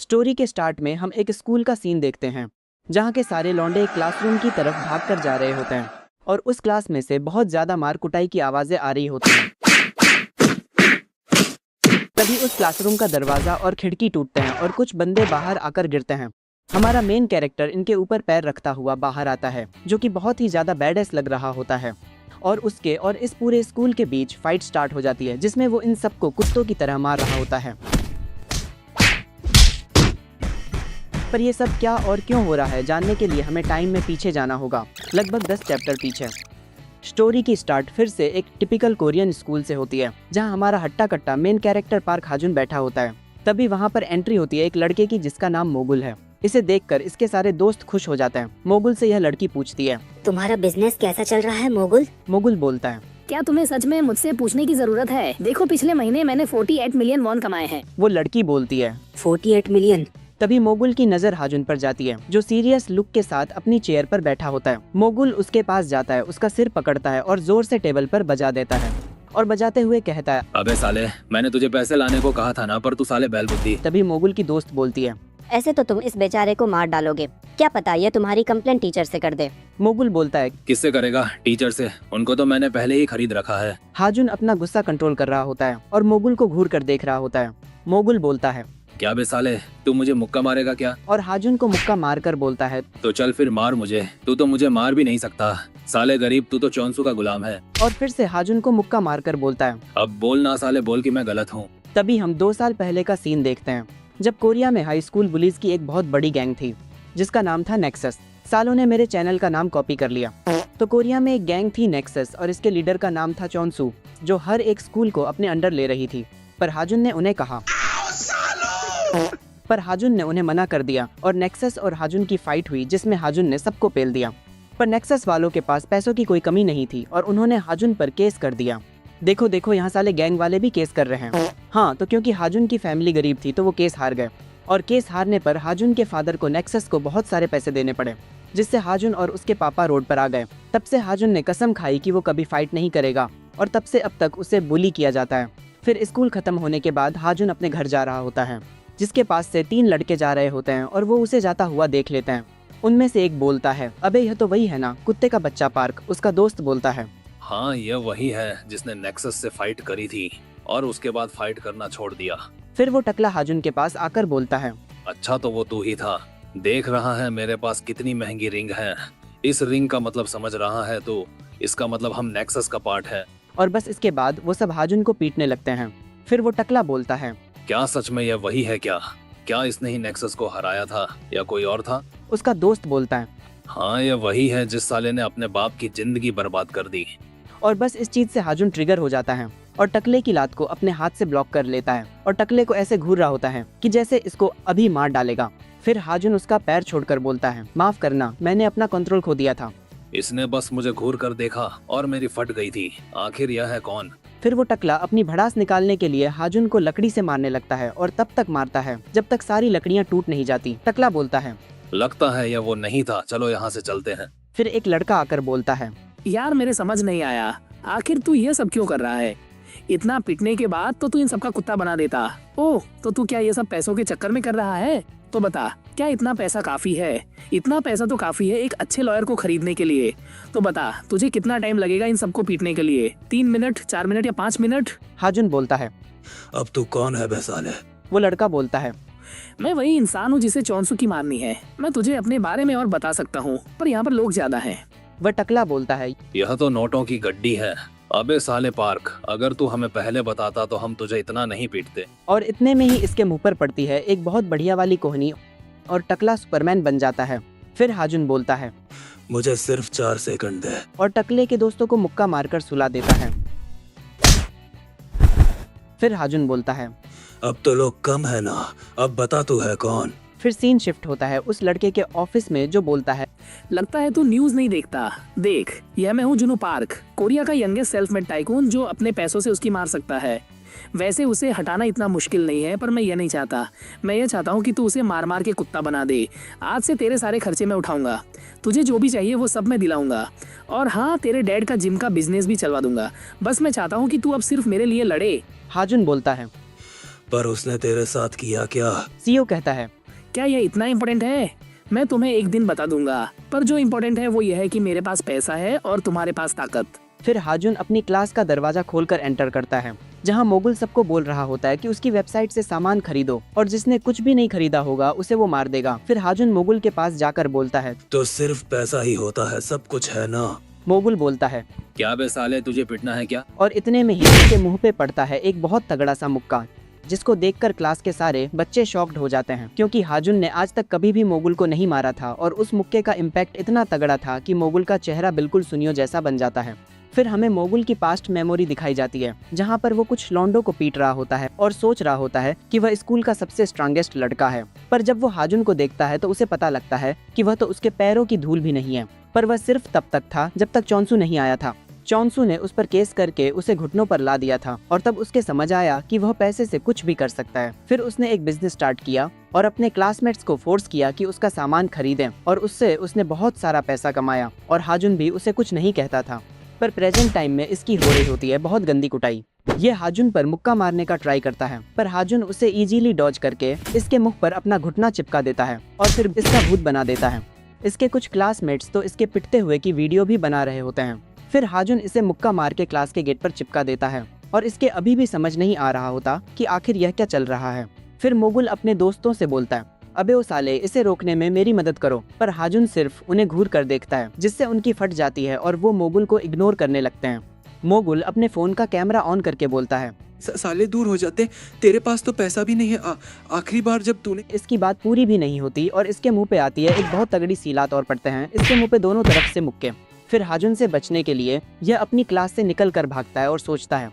Story के start में हम एक स्कूल का सीन देखते हैं जहाँ के सारे लौंडे एक क्लासरूम की तरफ भागकर जा रहे होते हैं और उस क्लास में से बहुत ज्यादा मार कुटाई की आवाजें आ रही होती हैं। तभी उस क्लासरूम का दरवाजा और खिड़की टूटते हैं और कुछ बंदे बाहर आकर गिरते हैं। हमारा मेन कैरेक्टर इनके ऊपर पैर रखता हुआ बाहर आता है जो कि बहुत ही ज्यादा बैडएस लग रहा होता है और उसके और इस पूरे स्कूल के बीच फाइट स्टार्ट हो जाती है जिसमें वो इन सबको कुत्तों की तरह मार रहा होता है। पर ये सब क्या और क्यों हो रहा है जानने के लिए हमें टाइम में पीछे जाना होगा, लगभग 10 चैप्टर पीछे। स्टोरी की स्टार्ट फिर से एक टिपिकल कोरियन स्कूल से होती है जहां हमारा हट्टा कट्टा मेन कैरेक्टर पार्क हाजुन बैठा होता है। तभी वहां पर एंट्री होती है एक लड़के की जिसका नाम मोगुल है। इसे देखकर इसके सारे दोस्त खुश हो जाते हैं। मोगुल से यह लड़की पूछती है, तुम्हारा बिजनेस कैसा चल रहा है मोगुल? मोगुल बोलता है, क्या तुम्हें सच में मुझसे पूछने की जरूरत है? देखो पिछले महीने मैंने 48 मिलियन वॉन कमाए हैं। वो लड़की बोलती है 48 मिलियन। तभी मोगुल की नजर हाजुन पर जाती है जो सीरियस लुक के साथ अपनी चेयर पर बैठा होता है। मोगुल उसके पास जाता है, उसका सिर पकड़ता है और जोर से टेबल पर बजा देता है और बजाते हुए कहता है, अबे साले, मैंने तुझे पैसे लाने को कहा था ना, पर तू साले बैल बुद्धि। तभी मोगुल की दोस्त बोलती है, ऐसे तो तुम इस बेचारे को मार डालोगे, क्या पता ये तुम्हारी कंप्लेन टीचर से कर दे। मोगुल बोलता है, किससे करेगा? टीचर से। उनको तो मैंने पहले ही खरीद रखा है। हाजुन अपना गुस्सा कंट्रोल कर रहा होता है और मोगुल को घूर कर देख रहा होता है। मोगुल बोलता है, क्या बे साले, तू मुझे मुक्का मारेगा क्या? और हाजुन को मुक्का मारकर बोलता है, तो चल फिर मार मुझे, तू तो मुझे मार भी नहीं सकता। साले गरीब, तू तो चौंसू का गुलाम है। और फिर से हाजुन को मुक्का मारकर बोलता है, अब बोल ना साले, बोल कि मैं गलत हूँ। तभी हम 2 साल पहले का सीन देखते हैं जब कोरिया में हाई स्कूल बुलीज की एक बहुत बड़ी गैंग थी जिसका नाम था नेक्सस। सालों ने मेरे चैनल का नाम कॉपी कर लिया। तो कोरिया में एक गैंग थी नेक्सस और इसके लीडर का नाम था चौंसू जो हर एक स्कूल को अपने अंडर ले रही थी। पर हाजुन ने उन्हें मना कर दिया और नेक्सस और हाजुन की फाइट हुई जिसमें हाजुन ने सबको पेल दिया। पर नेक्सस वालों के पास पैसों की कोई कमी नहीं थी और उन्होंने हाजुन पर केस कर दिया। देखो देखो, यहाँ साले गैंग वाले भी केस कर रहे हैं। हाँ, तो क्योंकि हाजुन की फैमिली गरीब थी तो वो केस हार गए और केस हारने पर हाजुन के फादर को नेक्सस को बहुत सारे पैसे देने पड़े जिससे हाजुन और उसके पापा रोड पर आ गए। तब से हाजुन ने कसम खाई कि वो कभी फाइट नहीं करेगा और तब से अब तक उसे बुली किया जाता है। फिर स्कूल खत्म होने के बाद हाजुन अपने घर जा रहा होता है जिसके पास से 3 लड़के जा रहे होते हैं और वो उसे जाता हुआ देख लेते हैं। उनमें से एक बोलता है, अबे यह तो वही है ना, कुत्ते का बच्चा पार्क। उसका दोस्त बोलता है, हाँ, ये वही है जिसने नेक्सस से फाइट करी थी और उसके बाद फाइट करना छोड़ दिया। फिर वो टकला हाजुन के पास आकर बोलता है, अच्छा तो वो तू ही था। देख रहा है मेरे पास कितनी महंगी रिंग है। इस रिंग का मतलब समझ रहा है तो इसका मतलब हम नेक्सस का पार्ट है। और बस इसके बाद वो सब हाजुन को पीटने लगते हैं। फिर वो टकला बोलता है, क्या सच में यह वही है क्या? क्या इसने ही नेक्सस को हराया था या कोई और था? उसका दोस्त बोलता है, हाँ, यह वही है जिस साले ने अपने बाप की जिंदगी बर्बाद कर दी। और बस इस चीज से हाजुन ट्रिगर हो जाता है और टकले की लात को अपने हाथ से ब्लॉक कर लेता है और टकले को ऐसे घूर रहा होता है कि जैसे इसको अभी मार डालेगा। फिर हाजुन उसका पैर छोड़कर बोलता है, माफ करना, मैंने अपना कंट्रोल खो दिया था। इसने बस मुझे घूर कर देखा और मेरी फट गई थी। आखिर यह है कौन? फिर वो टकला अपनी भड़ास निकालने के लिए हाजुन को लकड़ी से मारने लगता है और तब तक मारता है जब तक सारी लकड़ियां टूट नहीं जाती। टकला बोलता है, लगता है यह वो नहीं था, चलो यहाँ से चलते हैं। फिर एक लड़का आकर बोलता है, यार मेरे समझ नहीं आया, आखिर तू ये सब क्यों कर रहा है? इतना पिटने के बाद तो तू इन सबका कुत्ता बना देता। ओह, तो तू क्या ये सब पैसों के चक्कर में कर रहा है? तो बता, क्या इतना पैसा काफी है? इतना पैसा तो काफी है एक अच्छे लॉयर को खरीदने के लिए। तो बता, तुझे कितना टाइम लगेगा इन सबको पीटने के लिए? 3 मिनट, 4 मिनट या 5 मिनट? हाजुन बोलता है, अब तू कौन है बे साले? वो लड़का बोलता है, मैं वही इंसान हूँ जिसे चौंसू की मारनी है। मैं तुझे अपने बारे में और बता सकता हूँ पर यहाँ पर लोग ज्यादा हैं। वह टकला बोलता है, यह तो नोटों की गड्डी है। अबे साले पार्क, अगर तू हमें पहले बताता तो हम तुझे इतना नहीं पीटते। और इतने में ही इसके मुंह पर पड़ती है एक बहुत बढ़िया वाली कोहनी और टकला सुपरमैन बन जाता है। फिर हाजुन बोलता है, मुझे सिर्फ 4 सेकंड दे। और टकले के दोस्तों को मुक्का मारकर सुला देता है। फिर हाजुन बोलता है, अब तो लोग कम है ना, अब बता तू है कौन? फिर सीन शिफ्ट होता है उस लड़के के ऑफिस में जो बोलता है, लगता है तू न्यूज नहीं देखता। देख, यह मैं हूँ जुनू पार्क, कोरिया का यंगेस्ट सेल्फ मेड टाइकून जो अपने पैसों से उसकी मार सकता है। वैसे उसे हटाना इतना मुश्किल नहीं है, पर मैं ये नहीं चाहता। मैं ये चाहता हूँ कि तू उसे मार मार के कुत्ता बना दे। आज से तेरे सारे खर्चे मैं उठाऊंगा, तुझे जो भी चाहिए वो सब मैं दिलाऊंगा। और हाँ, तेरे डैड का जिम का बिजनेस भी चलवा दूंगा। बस मैं चाहता हूँ कि तू अब सिर्फ मेरे लिए लड़े। हाजुन बोलता है, पर उसने तेरे साथ किया क्या? सीईओ कहता है, क्या यह इतना इम्पोर्टेंट है? मैं तुम्हें एक दिन बता दूंगा, पर जो इम्पोर्टेंट है वो यह है कि मेरे पास पैसा है और तुम्हारे पास ताकत। फिर हाजुन अपनी क्लास का दरवाजा खोलकर एंटर करता है, जहां मोगुल सबको बोल रहा होता है कि उसकी वेबसाइट से सामान खरीदो और जिसने कुछ भी नहीं खरीदा होगा उसे वो मार देगा। फिर हाजुन मोगुल के पास जाकर बोलता है, तो सिर्फ पैसा ही होता है, सब कुछ है ना? मोगुल बोलता है, क्या बे साले, तुझे पिटना है क्या? और इतने में ही उसके मुंह पे पड़ता है एक बहुत तगड़ा सा मुक्का, जिसको देखकर क्लास के सारे बच्चे शॉक्ड हो जाते हैं, क्योंकि हाजुन ने आज तक कभी भी मोगुल को नहीं मारा था और उस मुक्के का इम्पैक्ट इतना तगड़ा था कि मोगुल का चेहरा बिल्कुल सुनियो जैसा बन जाता है। फिर हमें मोगुल की पास्ट मेमोरी दिखाई जाती है, जहाँ पर वो कुछ लौंडों को पीट रहा होता है और सोच रहा होता है कि वह स्कूल का सबसे स्ट्रॉन्गेस्ट लड़का है। पर जब वो हाजुन को देखता है तो उसे पता लगता है कि वह तो उसके पैरों की धूल भी नहीं है। पर वह सिर्फ तब तक था जब तक चौंसू नहीं आया था। चौंसू ने उस पर केस करके उसे घुटनों पर ला दिया था और तब उसके समझ आया कि वह पैसे से कुछ भी कर सकता है। फिर उसने एक बिजनेस स्टार्ट किया और अपने क्लासमेट्स को फोर्स किया कि उसका सामान खरीदें और उससे उसने बहुत सारा पैसा कमाया और हाजुन भी उसे कुछ नहीं कहता था। पर प्रेजेंट टाइम में इसकी हो रही होती है बहुत गंदी कुटाई। ये हाजुन पर मुक्का मारने का ट्राई करता है, पर हाजुन उसे इजीली डॉज करके इसके मुख पर अपना घुटना चिपका देता है और फिर इसका भूत बना देता है। इसके कुछ क्लासमेट्स तो इसके पिटते हुए की वीडियो भी बना रहे होते हैं। फिर हाजुन इसे मुक्का मार के क्लास के गेट पर चिपका देता है और इसके अभी भी समझ नहीं आ रहा होता कि आखिर यह क्या चल रहा है। फिर मोगुल अपने दोस्तों से बोलता है, अबे ओ साले, इसे रोकने में मेरी मदद करो। पर हाजुन सिर्फ उन्हें घूर कर देखता है, जिससे उनकी फट जाती है और वो मोगुल को इग्नोर करने लगते हैं। मोगुल अपने फोन का कैमरा ऑन करके बोलता है, साले दूर हो जाते, तेरे पास तो पैसा भी नहीं है। आखिरी बार जब तूने इसकी बात पूरी भी नहीं होती और इसके मुंह पे आती है एक बहुत तगड़ी सीलात और पड़ते हैं इसके मुंह पे दोनों तरफ से मुक्के। फिर हाजुन से बचने के लिए यह अपनी क्लास से निकल कर भागता है और सोचता है,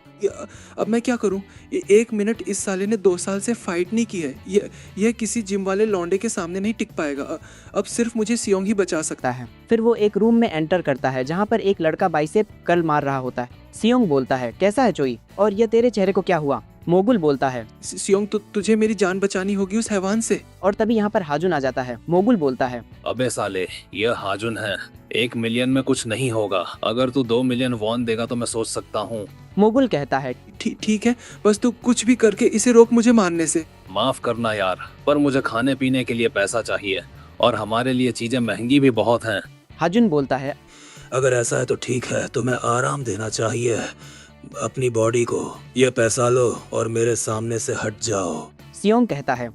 अब मैं क्या करूं? एक मिनट, इस साले ने 2 साल से फाइट नहीं की है। यह किसी जिम वाले लौंडे के सामने नहीं टिक पाएगा। अब सिर्फ मुझे सियोंग ही बचा सकता है। फिर वो एक रूम में एंटर करता है जहाँ पर एक लड़का बाइसेप कर्ल मार रहा होता है। सियोंग बोलता है, कैसा है चोई, और यह तेरे चेहरे को क्या हुआ? मोगुल बोलता है, सियोंग, तुझे मेरी जान बचानी होगी उस हैवान से। और तभी यहाँ पर हाजुन आ जाता है। मोगुल बोलता है, अबे साले, यह हाजुन है, 1 मिलियन में कुछ नहीं होगा। अगर तू 2 मिलियन वॉन देगा तो मैं सोच सकता हूँ। मोगुल कहता है, ठीक है, बस तू कुछ भी करके इसे रोक मुझे मारने से। माफ करना यार, पर मुझे खाने पीने के लिए पैसा चाहिए और हमारे लिए चीजें महंगी भी बहुत हैं। हाजुन बोलता है, अगर ऐसा है तो ठीक है, तुम्हें आराम देना चाहिए अपनी बॉडी को। ये पैसा लो और मेरे सामने से हट जाओ। सियोंग कहता है,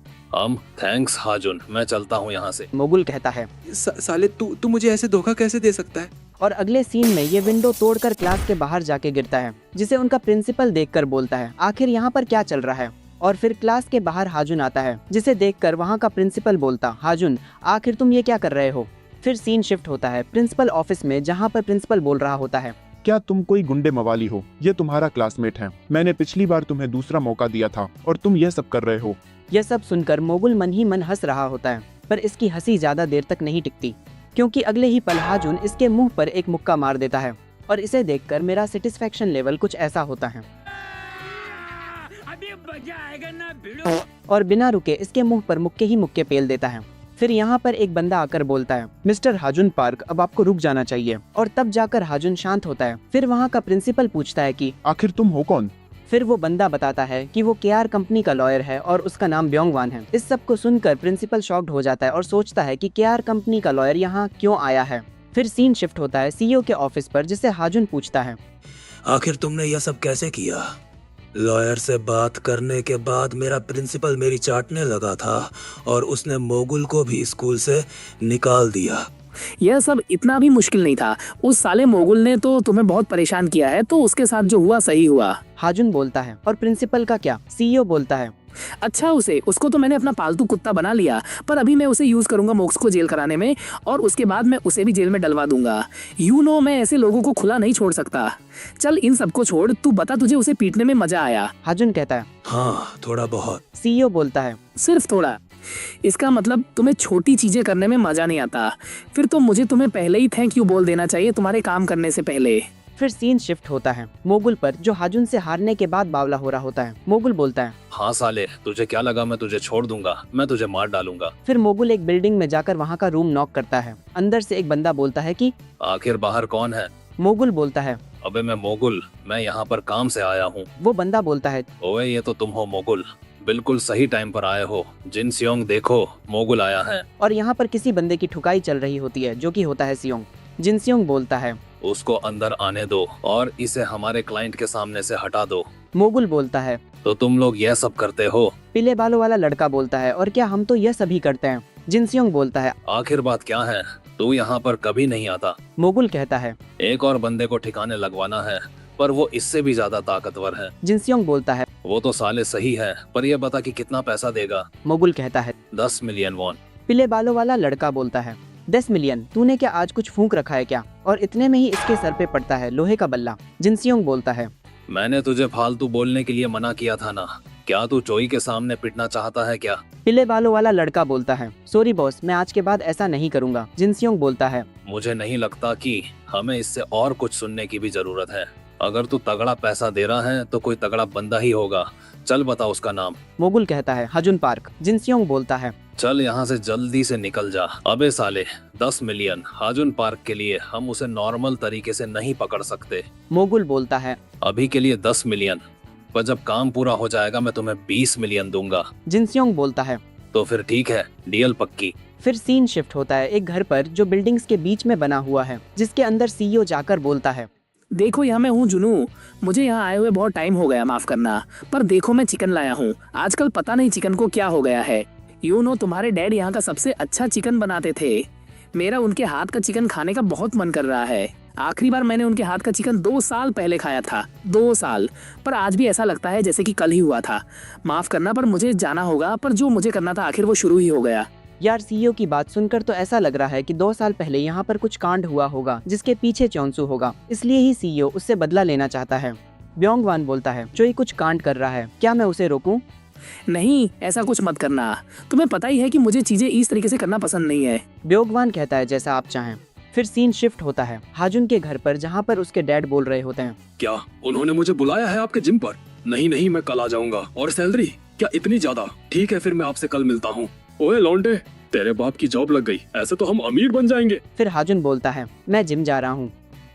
थैंक्स हाजुन, मैं चलता हूँ यहाँ से। मोगुल कहता है, साले तू मुझे ऐसे धोखा कैसे दे सकता है? और अगले सीन में ये विंडो तोड़कर क्लास के बाहर जाके गिरता है, जिसे उनका प्रिंसिपल देखकर बोलता है, आखिर यहाँ पर क्या चल रहा है? और फिर क्लास के बाहर हाजुन आता है, जिसे देखकर वहाँ का प्रिंसिपल बोलता, हाजुन, आखिर तुम ये क्या कर रहे हो? फिर सीन शिफ्ट होता है प्रिंसिपल ऑफिस में, जहाँ पर प्रिंसिपल बोल रहा होता है, क्या तुम कोई गुंडे मवाली हो? ये तुम्हारा क्लासमेट है। मैंने पिछली बार तुम्हें दूसरा मौका दिया था और तुम यह सब कर रहे हो। यह सब सुनकर मोगुल मन ही मन हंस रहा होता है, पर इसकी हंसी ज्यादा देर तक नहीं टिकती, क्योंकि अगले ही पल हाजुन इसके मुंह पर एक मुक्का मार देता है और इसे देखकर मेरा सेटिस्फेक्शन लेवल कुछ ऐसा होता है। अभी मजा आएगा ना भिड़ो। और बिना रुके इसके मुंह पर मुक्के ही मुक्के पेल देता है। फिर यहाँ पर एक बंदा आकर बोलता है, मिस्टर हाजुन पार्क, अब आपको रुक जाना चाहिए। और तब जाकर हाजुन शांत होता है। फिर वहाँ का प्रिंसिपल पूछता है कि आखिर तुम हो कौन? फिर वो बंदा बताता है कि वो केआर कंपनी का लॉयर है और उसका नाम ब्योंगवान है। इस सब को सुनकर प्रिंसिपल शॉक्ड हो जाता है और सोचता है कि केआर कंपनी का लॉयर यहाँ क्यों आया है। फिर सीन शिफ्ट होता है सीईओ के ऑफिस पर, जिससे हाजुन पूछता है, आखिर तुमने यह सब कैसे किया? लॉयर से बात करने के बाद मेरा प्रिंसिपल मेरी चाटने लगा था और उसने मोगुल को भी स्कूल से निकाल दिया। यह सब इतना भी मुश्किल नहीं था। उस साले मोगुल ने तो तुम्हें बहुत परेशान किया है, तो उसके साथ जो हुआ सही हुआ। हाजुन बोलता है, और प्रिंसिपल का क्या? सीईओ बोलता है, अच्छा, उसको तो मैंने अपना पालतू कुत्ता बना लिया, पर अभी मैं उसे यूज करूंगा मोक्स को जेल कराने में, और उसके बाद मैं उसे भी जेल में डलवा दूंगा। मैं ऐसे लोगों को खुला नहीं छोड़ सकता। चल इन सबको छोड़, तू बता तुझे उसे पीटने में मजा आया? हाजुन कहता है, हाँ, थोड़ा बहुत। सीईओ बोलता है, सिर्फ थोड़ा? इसका मतलब तुम्हें छोटी चीजें करने में मजा नहीं आता। फिर तो मुझे तुम्हें पहले ही थैंक यू बोल देना चाहिए तुम्हारे काम करने से पहले। फिर सीन शिफ्ट होता है मोगुल पर, जो हाजुन से हारने के बाद बावला हो रहा होता है। मोगुल बोलता है, हाँ साले, तुझे क्या लगा मैं तुझे छोड़ दूंगा? मैं तुझे मार डालूंगा। फिर मोगुल एक बिल्डिंग में जाकर वहाँ का रूम नॉक करता है। अंदर से एक बंदा बोलता है कि आखिर बाहर कौन है? मोगुल बोलता है, अबे मैं मोगुल, मैं यहाँ पर काम से आया हूँ। वो बंदा बोलता है, ओए ये तो तुम हो मोगुल। बिल्कुल सही टाइम पर आए हो। जिन सियोंग देखो, मोगुल आया है। और यहाँ पर किसी बंदे की ठुकाई चल रही होती है जो कि होता है सियोंग। जिन सियोंग बोलता है, उसको अंदर आने दो और इसे हमारे क्लाइंट के सामने से हटा दो। मोगुल बोलता है। तो तुम लोग यह सब करते हो? पीले बालों वाला लड़का बोलता है, और क्या हम तो यह सभी करते हैं। जिन सियोंग बोलता है, आखिर बात क्या है? तू यहाँ पर कभी नहीं आता। मोगुल कहता है। एक और बंदे को ठिकाने लगवाना है, पर वो इससे भी ज्यादा ताकतवर है। जिन सियोंग बोलता है। वो तो साले सही है, पर यह बता कि कितना पैसा देगा? मोगुल कहता है, 10 मिलियन वॉन। पीले बालों वाला लड़का बोलता है, 10 मिलियन? तूने क्या आज कुछ फूंक रखा है क्या? और इतने में ही इसके सर पे पड़ता है लोहे का बल्ला। जिन सियोंग बोलता है, मैंने तुझे फालतू बोलने के लिए मना किया था ना। क्या तू चोई के सामने पिटना चाहता है क्या? पीले बालों वाला लड़का बोलता है, सॉरी बॉस, मैं आज के बाद ऐसा नहीं करूंगा। जिन सियोंग बोलता है, मुझे नहीं लगता कि हमें इससे और कुछ सुनने की भी जरूरत है। अगर तू तगड़ा पैसा दे रहा है तो कोई तगड़ा बंदा ही होगा। चल बता उसका नाम। मोगुल कहता है, हाजुन पार्क। जिन सियोंग बोलता है, चल यहाँ से जल्दी से निकल जा। अबे साले, 10 मिलियन हाजुन पार्क के लिए हम उसे नॉर्मल तरीके से नहीं पकड़ सकते। मोगुल बोलता है, अभी के लिए 10 मिलियन, पर जब काम पूरा हो जाएगा मैं तुम्हें 20 मिलियन दूंगा। जिन सियोंग बोलता है, तो फिर ठीक है, डील पक्की। फिर सीन शिफ्ट होता है एक घर पर जो बिल्डिंग्स के बीच में बना हुआ है, जिसके अंदर सीईओ जाकर बोलता है, देखो यहाँ मैं हूँ जुनू। मुझे यहाँ आए हुए बहुत टाइम हो गया, माफ करना। पर देखो मैं चिकन लाया हूँ। आजकल पता नहीं चिकन को क्या हो गया है। तुम्हारे डैड यहाँ का सबसे अच्छा चिकन बनाते थे। मेरा उनके हाथ का चिकन खाने का बहुत मन कर रहा है। आखिरी बार मैंने उनके हाथ का चिकन 2 साल पहले खाया था। 2 साल। पर आज भी ऐसा लगता है जैसे कि कल ही हुआ था। माफ करना, पर मुझे जाना होगा। पर जो मुझे करना था आखिर वो शुरू ही हो गया। यार सीईओ की बात सुनकर तो ऐसा लग रहा है कि 2 साल पहले यहाँ पर कुछ कांड हुआ होगा जिसके पीछे चौंसू होगा, इसलिए ही सीईओ उससे बदला लेना चाहता है। ब्योंग वान बोलता है, चोई कुछ कांड कर रहा है, क्या मैं उसे रोकूं? नहीं, ऐसा कुछ मत करना। तुम्हें पता ही है कि मुझे चीजें इस तरीके से करना पसंद नहीं है। ब्योंग वान कहता है, जैसा आप चाहें। फिर सीन शिफ्ट होता है हाजुन के घर पर, जहाँ पर उसके डैड बोल रहे होते हैं, क्या उन्होंने मुझे बुलाया है आपके जिम पर? नहीं नहीं, मैं कल आ जाऊंगा। और सैलरी क्या इतनी ज्यादा? ठीक है, फिर मैं आपसे कल मिलता हूँ। ओए लौंडे, तेरे बाप की जॉब लग गई, ऐसे तो हम अमीर बन जाएंगे। फिर हाजुन बोलता है, मैं जिम जा रहा हूँ।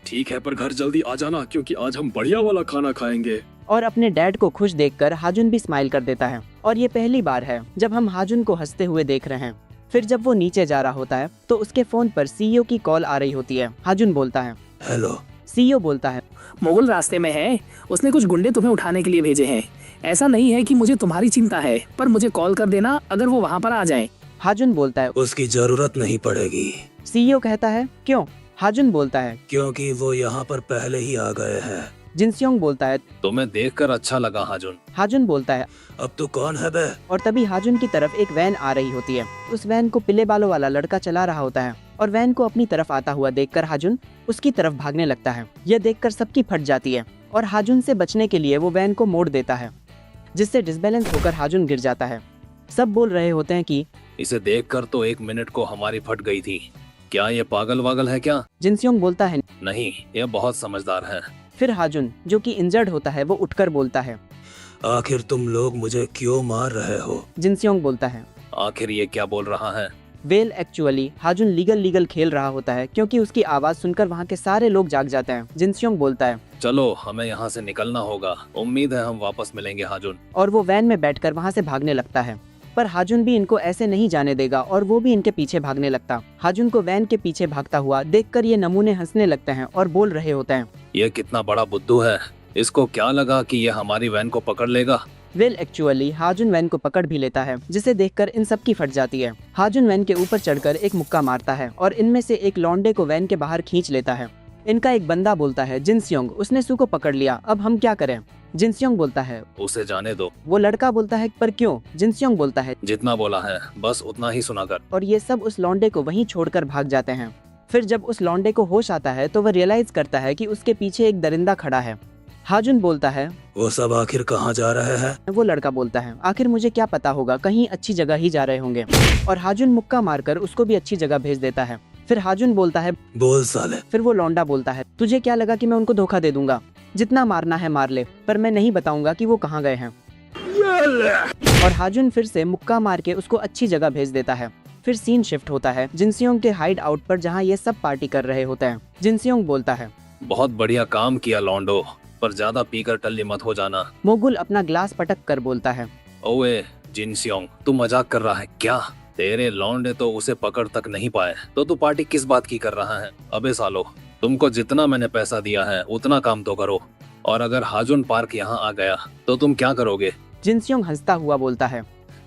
ठीक है, पर घर जल्दी आ जाना, क्योंकि आज हम बढ़िया वाला खाना खाएंगे। और अपने डैड को खुश देखकर हाजुन भी स्माइल कर देता है। और ये पहली बार है जब हम हाजुन को हंसते हुए देख रहे हैं। फिर जब वो नीचे जा रहा होता है तो उसके फोन पर सीईओ की कॉल आ रही होती है। हाजुन बोलता है, हेलो। सीईओ बोलता है, मोगल रास्ते में है। उसने कुछ गुंडे तुम्हें उठाने के लिए भेजे हैं। ऐसा नहीं है कि मुझे तुम्हारी चिंता है, पर मुझे कॉल कर देना अगर वो वहाँ पर आ जाए। हाजुन बोलता है, उसकी जरूरत नहीं पड़ेगी। सीईओ कहता है, क्यों? हाजुन बोलता है, क्योंकि वो यहाँ पर पहले ही आ गए हैं। जिनसियोंग बोलता है, तुम्हें देखकर अच्छा लगा हाजुन। हाजुन बोलता है, अब तू कौन है बे? और तभी हाजुन की तरफ एक वैन आ रही होती है। उस वैन को पीले बालों वाला लड़का चला रहा होता है और वैन को अपनी तरफ आता हुआ देखकर हाजुन उसकी तरफ भागने लगता है। यह देखकर सबकी फट जाती है और हाजुन से बचने के लिए वो वैन को मोड़ देता है, जिससे डिसबैलेंस होकर हाजुन गिर जाता है। सब बोल रहे होते हैं कि इसे देखकर तो 1 मिनट को हमारी फट गई थी। क्या ये पागल वागल है क्या? जिनसियोंग बोलता है, नहीं, ये बहुत समझदार है। फिर हाजुन जो कि इंजर्ड होता है वो उठकर बोलता है, आखिर तुम लोग मुझे क्यों मार रहे हो? जिनसियोंग बोलता है, आखिर ये क्या बोल रहा है? वेल एक्चुअली हाजुन लीगल खेल रहा होता है क्योंकि उसकी आवाज सुनकर वहाँ के सारे लोग जाग जाते हैं। जिनसियोंग बोलता है, चलो हमें यहाँ से निकलना होगा। उम्मीद है हम वापस मिलेंगे हाजुन। और वो वैन में बैठकर वहाँ से भागने लगता है। पर हाजुन भी इनको ऐसे नहीं जाने देगा और वो भी इनके पीछे भागने लगता। हाजुन को वैन के पीछे भागता हुआ देखकर ये नमूने हंसने लगते हैं और बोल रहे होते हैं, ये कितना बड़ा बुद्धू है। इसको क्या लगा कि ये हमारी वैन को पकड़ लेगा? वेल एक्चुअली हाजुन वैन को पकड़ भी लेता है, जिसे देखकर इन सब की फट जाती है। हाजुन वैन के ऊपर चढ़कर एक मुक्का मारता है और इनमें से एक लौंडे को वैन के बाहर खींच लेता है। इनका एक बंदा बोलता है, जिनसियोंग, उसने सू को पकड़ लिया, अब हम क्या करें? जिनसियोंग बोलता है, उसे जाने दो। वो लड़का बोलता है, पर क्यों? जिनसियोंग बोलता है, जितना बोला है बस उतना ही सुना कर। और ये सब उस लौंडे को वहीं छोड़कर भाग जाते हैं। फिर जब उस लौंडे को होश आता है तो वह रियलाइज करता है कि उसके पीछे एक दरिंदा खड़ा है। हाजुन बोलता है, वो सब आखिर कहाँ जा रहे हैं? वो लड़का बोलता है, आखिर मुझे क्या पता होगा, कहीं अच्छी जगह ही जा रहे होंगे। और हाजुन मुक्का मारकर उसको भी अच्छी जगह भेज देता है। फिर हाजुन बोलता है, बोल साले। फिर वो लौंडा बोलता है, तुझे क्या लगा कि मैं उनको धोखा दे दूंगा? जितना मारना है मार ले, पर मैं नहीं बताऊंगा कि वो कहाँ गए हैं। और हाजुन फिर से मुक्का मार के उसको अच्छी जगह भेज देता है। फिर सीन शिफ्ट होता है जिनसियोंग के हाइड आउट पर, जहाँ ये सब पार्टी कर रहे होते हैं। जिनसियोंग बोलता है, बहुत बढ़िया काम किया लौंडो, पर ज्यादा पीकर टल्ली मत हो जाना। मोगुल अपना ग्लास पटक कर बोलता है, ओए जिनसियोंग, तू मजाक कर रहा है क्या? तेरे लौंडे तो उसे पकड़ तक नहीं पाए, तो तू पार्टी किस बात की कर रहा है? अबे सालो, तुमको जितना मैंने पैसा दिया है उतना काम तो करो। और अगर हाजुन पार्क यहाँ आ गया तो तुम क्या करोगे? जिनसियोंग हंसता हुआ बोलता है।